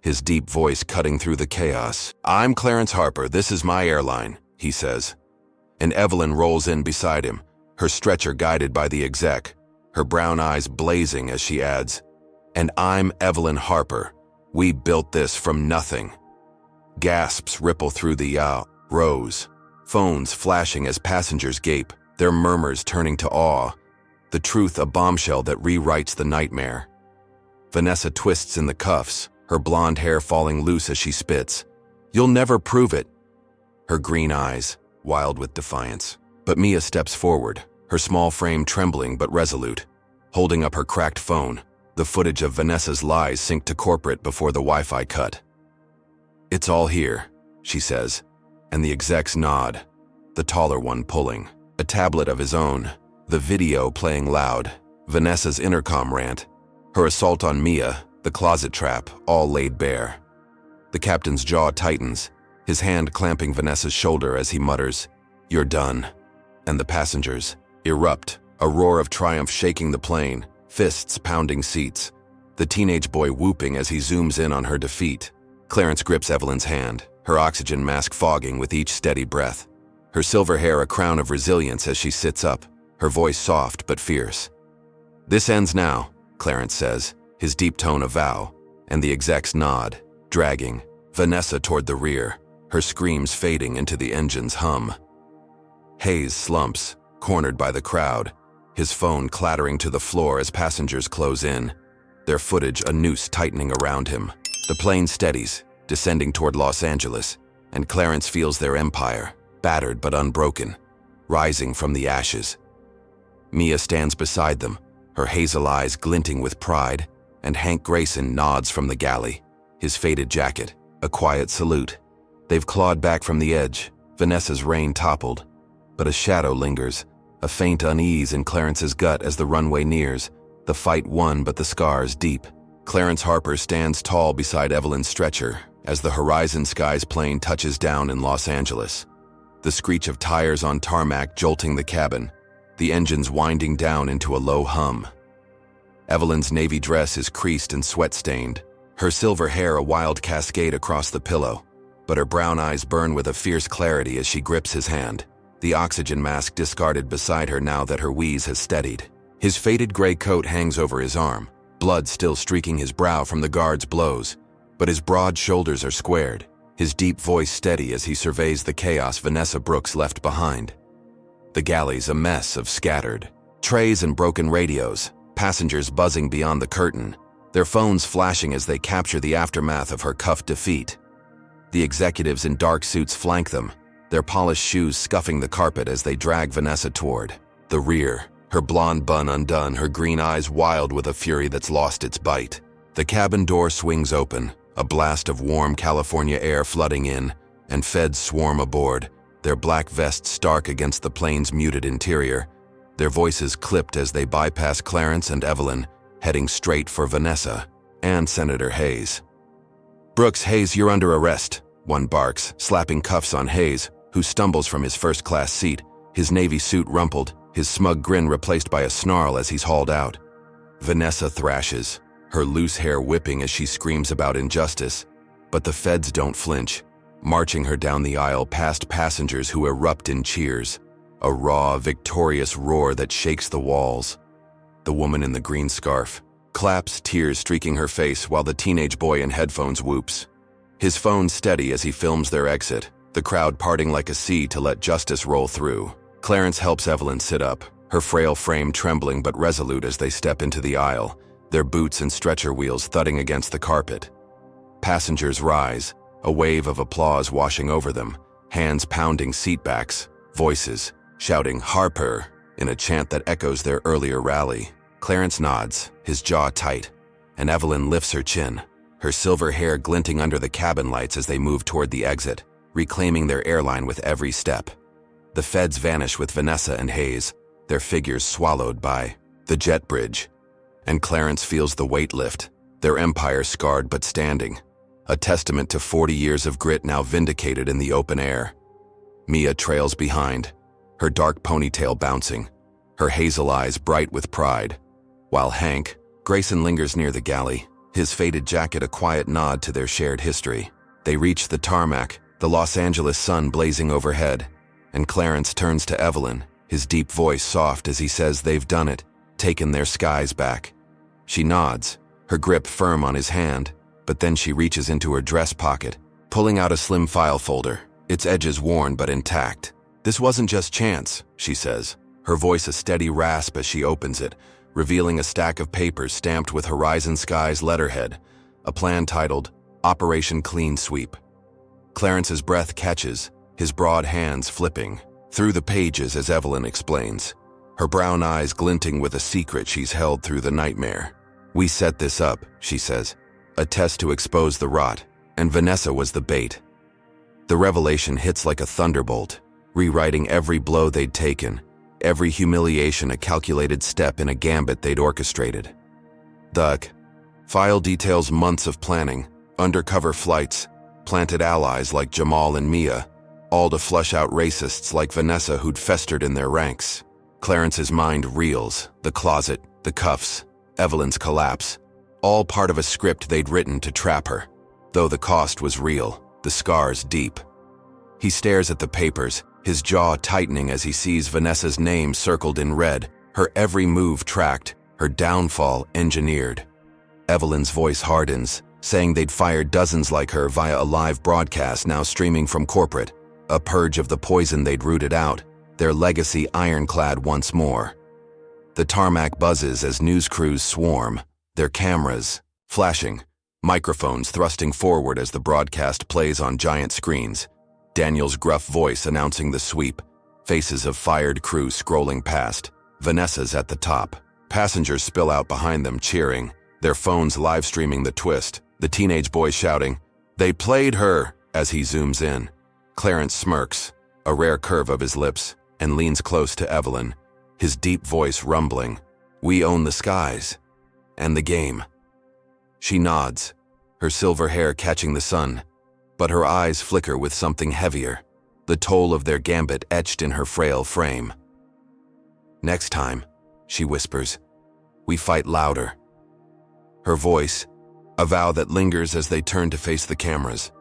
his deep voice cutting through the chaos. I'm Clarence Harper, this is my airline, he says. And Evelyn rolls in beside him, her stretcher guided by the exec, her brown eyes blazing as she adds, and I'm Evelyn Harper. We built this from nothing. Gasps ripple through the rows, phones flashing as passengers gape, their murmurs turning to awe. The truth a bombshell that rewrites the nightmare. Vanessa twists in the cuffs, her blonde hair falling loose as she spits. You'll never prove it. Her green eyes, wild with defiance. But Mia steps forward, her small frame trembling but resolute, holding up her cracked phone, the footage of Vanessa's lies synced to corporate before the Wi-Fi cut. It's all here, she says, and the execs nod, the taller one pulling, a tablet of his own, the video playing loud, Vanessa's intercom rant, her assault on Mia, the closet trap, all laid bare. The captain's jaw tightens, his hand clamping Vanessa's shoulder as he mutters, You're done. And the passengers erupt, a roar of triumph shaking the plane, fists pounding seats, the teenage boy whooping as he zooms in on her defeat. Clarence grips Evelyn's hand, her oxygen mask fogging with each steady breath, her silver hair a crown of resilience as she sits up, her voice soft but fierce. This ends now, Clarence says, his deep tone a vow, and the exec's nod, dragging Vanessa toward the rear, her screams fading into the engine's hum. Hayes slumps, cornered by the crowd, his phone clattering to the floor as passengers close in, their footage a noose tightening around him. The plane steadies, descending toward Los Angeles, and Clarence feels their empire, battered but unbroken, rising from the ashes. Mia stands beside them, her hazel eyes glinting with pride, and Hank Grayson nods from the galley, his faded jacket, a quiet salute. They've clawed back from the edge, Vanessa's rein toppled, but a shadow lingers, a faint unease in Clarence's gut as the runway nears, the fight won but the scars deep. Clarence Harper stands tall beside Evelyn's stretcher as the Horizon Skies plane touches down in Los Angeles. The screech of tires on tarmac jolting the cabin, the engines winding down into a low hum. Evelyn's navy dress is creased and sweat-stained, her silver hair a wild cascade across the pillow, but her brown eyes burn with a fierce clarity as she grips his hand, the oxygen mask discarded beside her now that her wheeze has steadied. His faded gray coat hangs over his arm, blood still streaking his brow from the guard's blows, but his broad shoulders are squared, his deep voice steady as he surveys the chaos Vanessa Brooks left behind. The galley's a mess of scattered trays and broken radios, passengers buzzing beyond the curtain, their phones flashing as they capture the aftermath of her cuffed defeat. The executives in dark suits flank them, their polished shoes scuffing the carpet as they drag Vanessa toward the rear, her blonde bun undone, her green eyes wild with a fury that's lost its bite. The cabin door swings open, a blast of warm California air flooding in, and feds swarm aboard, their black vests stark against the plane's muted interior, their voices clipped as they bypass Clarence and Evelyn, heading straight for Vanessa and Senator Hayes. "Brooks, Hayes, you're under arrest," one barks, slapping cuffs on Hayes, who stumbles from his first-class seat, his navy suit rumpled, his smug grin replaced by a snarl as he's hauled out. Vanessa thrashes, her loose hair whipping as she screams about injustice, but the feds don't flinch, marching her down the aisle past passengers who erupt in cheers, a raw, victorious roar that shakes the walls. The woman in the green scarf claps, tears streaking her face while the teenage boy in headphones whoops. His phone steady as he films their exit, the crowd parting like a sea to let justice roll through. Clarence helps Evelyn sit up, her frail frame trembling but resolute as they step into the aisle, their boots and stretcher wheels thudding against the carpet. Passengers rise, a wave of applause washing over them, hands pounding seatbacks, voices shouting "Harper" in a chant that echoes their earlier rally. Clarence nods, his jaw tight, and Evelyn lifts her chin, her silver hair glinting under the cabin lights as they move toward the exit, reclaiming their airline with every step. The feds vanish with Vanessa and Hayes, their figures swallowed by the jet bridge. And Clarence feels the weight lift, their empire scarred but standing, a testament to 40 years of grit now vindicated in the open air. Mia trails behind, her dark ponytail bouncing, her hazel eyes bright with pride, while Hank Grayson lingers near the galley, his faded jacket a quiet nod to their shared history. They reach the tarmac, the Los Angeles sun blazing overhead, and Clarence turns to Evelyn, his deep voice soft as he says they've done it, taken their skies back. She nods, her grip firm on his hand, but then she reaches into her dress pocket, pulling out a slim file folder, its edges worn but intact. "This wasn't just chance," she says, her voice a steady rasp as she opens it, revealing a stack of papers stamped with Horizon Skies letterhead, a plan titled Operation Clean Sweep. Clarence's breath catches, his broad hands flipping through the pages as Evelyn explains, her brown eyes glinting with a secret she's held through the nightmare. "We set this up," she says, "a test to expose the rot, and Vanessa was the bait." The revelation hits like a thunderbolt, rewriting every blow they'd taken, every humiliation a calculated step in a gambit they'd orchestrated. The file details months of planning, undercover flights, planted allies like Jamal and Mia, all to flush out racists like Vanessa who'd festered in their ranks. Clarence's mind reels, the closet, the cuffs, Evelyn's collapse, all part of a script they'd written to trap her, though the cost was real, the scars deep. He stares at the papers, his jaw tightening as he sees Vanessa's name circled in red, her every move tracked, her downfall engineered. Evelyn's voice hardens, saying they'd fired dozens like her via a live broadcast now streaming from corporate, a purge of the poison they'd rooted out, their legacy ironclad once more. The tarmac buzzes as news crews swarm, their cameras flashing, microphones thrusting forward as the broadcast plays on giant screens, Daniel's gruff voice announcing the sweep, faces of fired crew scrolling past, Vanessa's at the top. Passengers spill out behind them cheering, their phones live streaming the twist, the teenage boy shouting, "They played her," as he zooms in. Clarence smirks, a rare curve of his lips, and leans close to Evelyn, his deep voice rumbling, "We own the skies. And the game." She nods, her silver hair catching the sun, but her eyes flicker with something heavier, the toll of their gambit etched in her frail frame. "Next time," she whispers, "we fight louder." Her voice, a vow that lingers as they turn to face the cameras,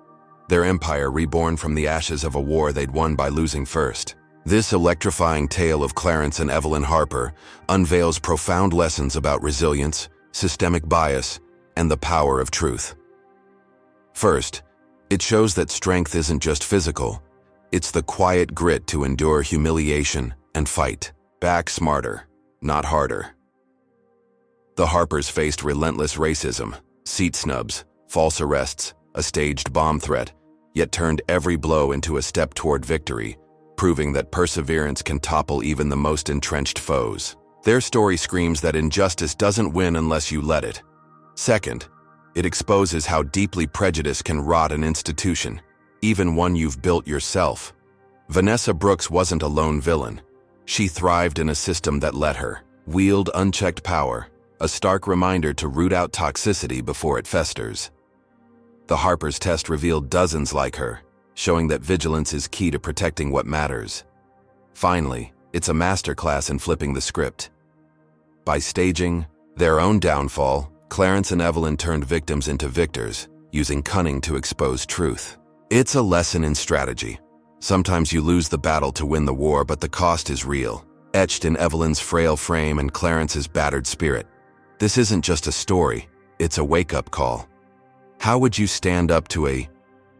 their empire reborn from the ashes of a war they'd won by losing first. This electrifying tale of Clarence and Evelyn Harper unveils profound lessons about resilience, systemic bias, and the power of truth. First, it shows that strength isn't just physical. It's the quiet grit to endure humiliation and fight back smarter, not harder. The Harpers faced relentless racism, seat snubs, false arrests, a staged bomb threat, yet turned every blow into a step toward victory, proving that perseverance can topple even the most entrenched foes. Their story screams that injustice doesn't win unless you let it. Second, it exposes how deeply prejudice can rot an institution, even one you've built yourself. Vanessa Brooks wasn't a lone villain. She thrived in a system that let her wield unchecked power, a stark reminder to root out toxicity before it festers. The Harpers test revealed dozens like her, showing that vigilance is key to protecting what matters. Finally, it's a masterclass in flipping the script. By staging their own downfall, Clarence and Evelyn turned victims into victors, using cunning to expose truth. It's a lesson in strategy. Sometimes you lose the battle to win the war, but the cost is real, etched in Evelyn's frail frame and Clarence's battered spirit. This isn't just a story, it's a wake-up call. How would you stand up to a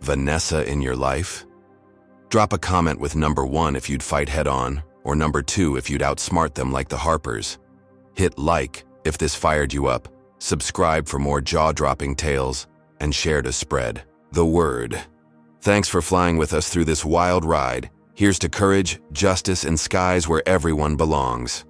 Vanessa in your life? Drop a comment with number 1 if you'd fight head-on, or number 2 if you'd outsmart them like the Harpers. Hit like if this fired you up, subscribe for more jaw-dropping tales, and share to spread the word. Thanks for flying with us through this wild ride. Here's to courage, justice, and skies where everyone belongs.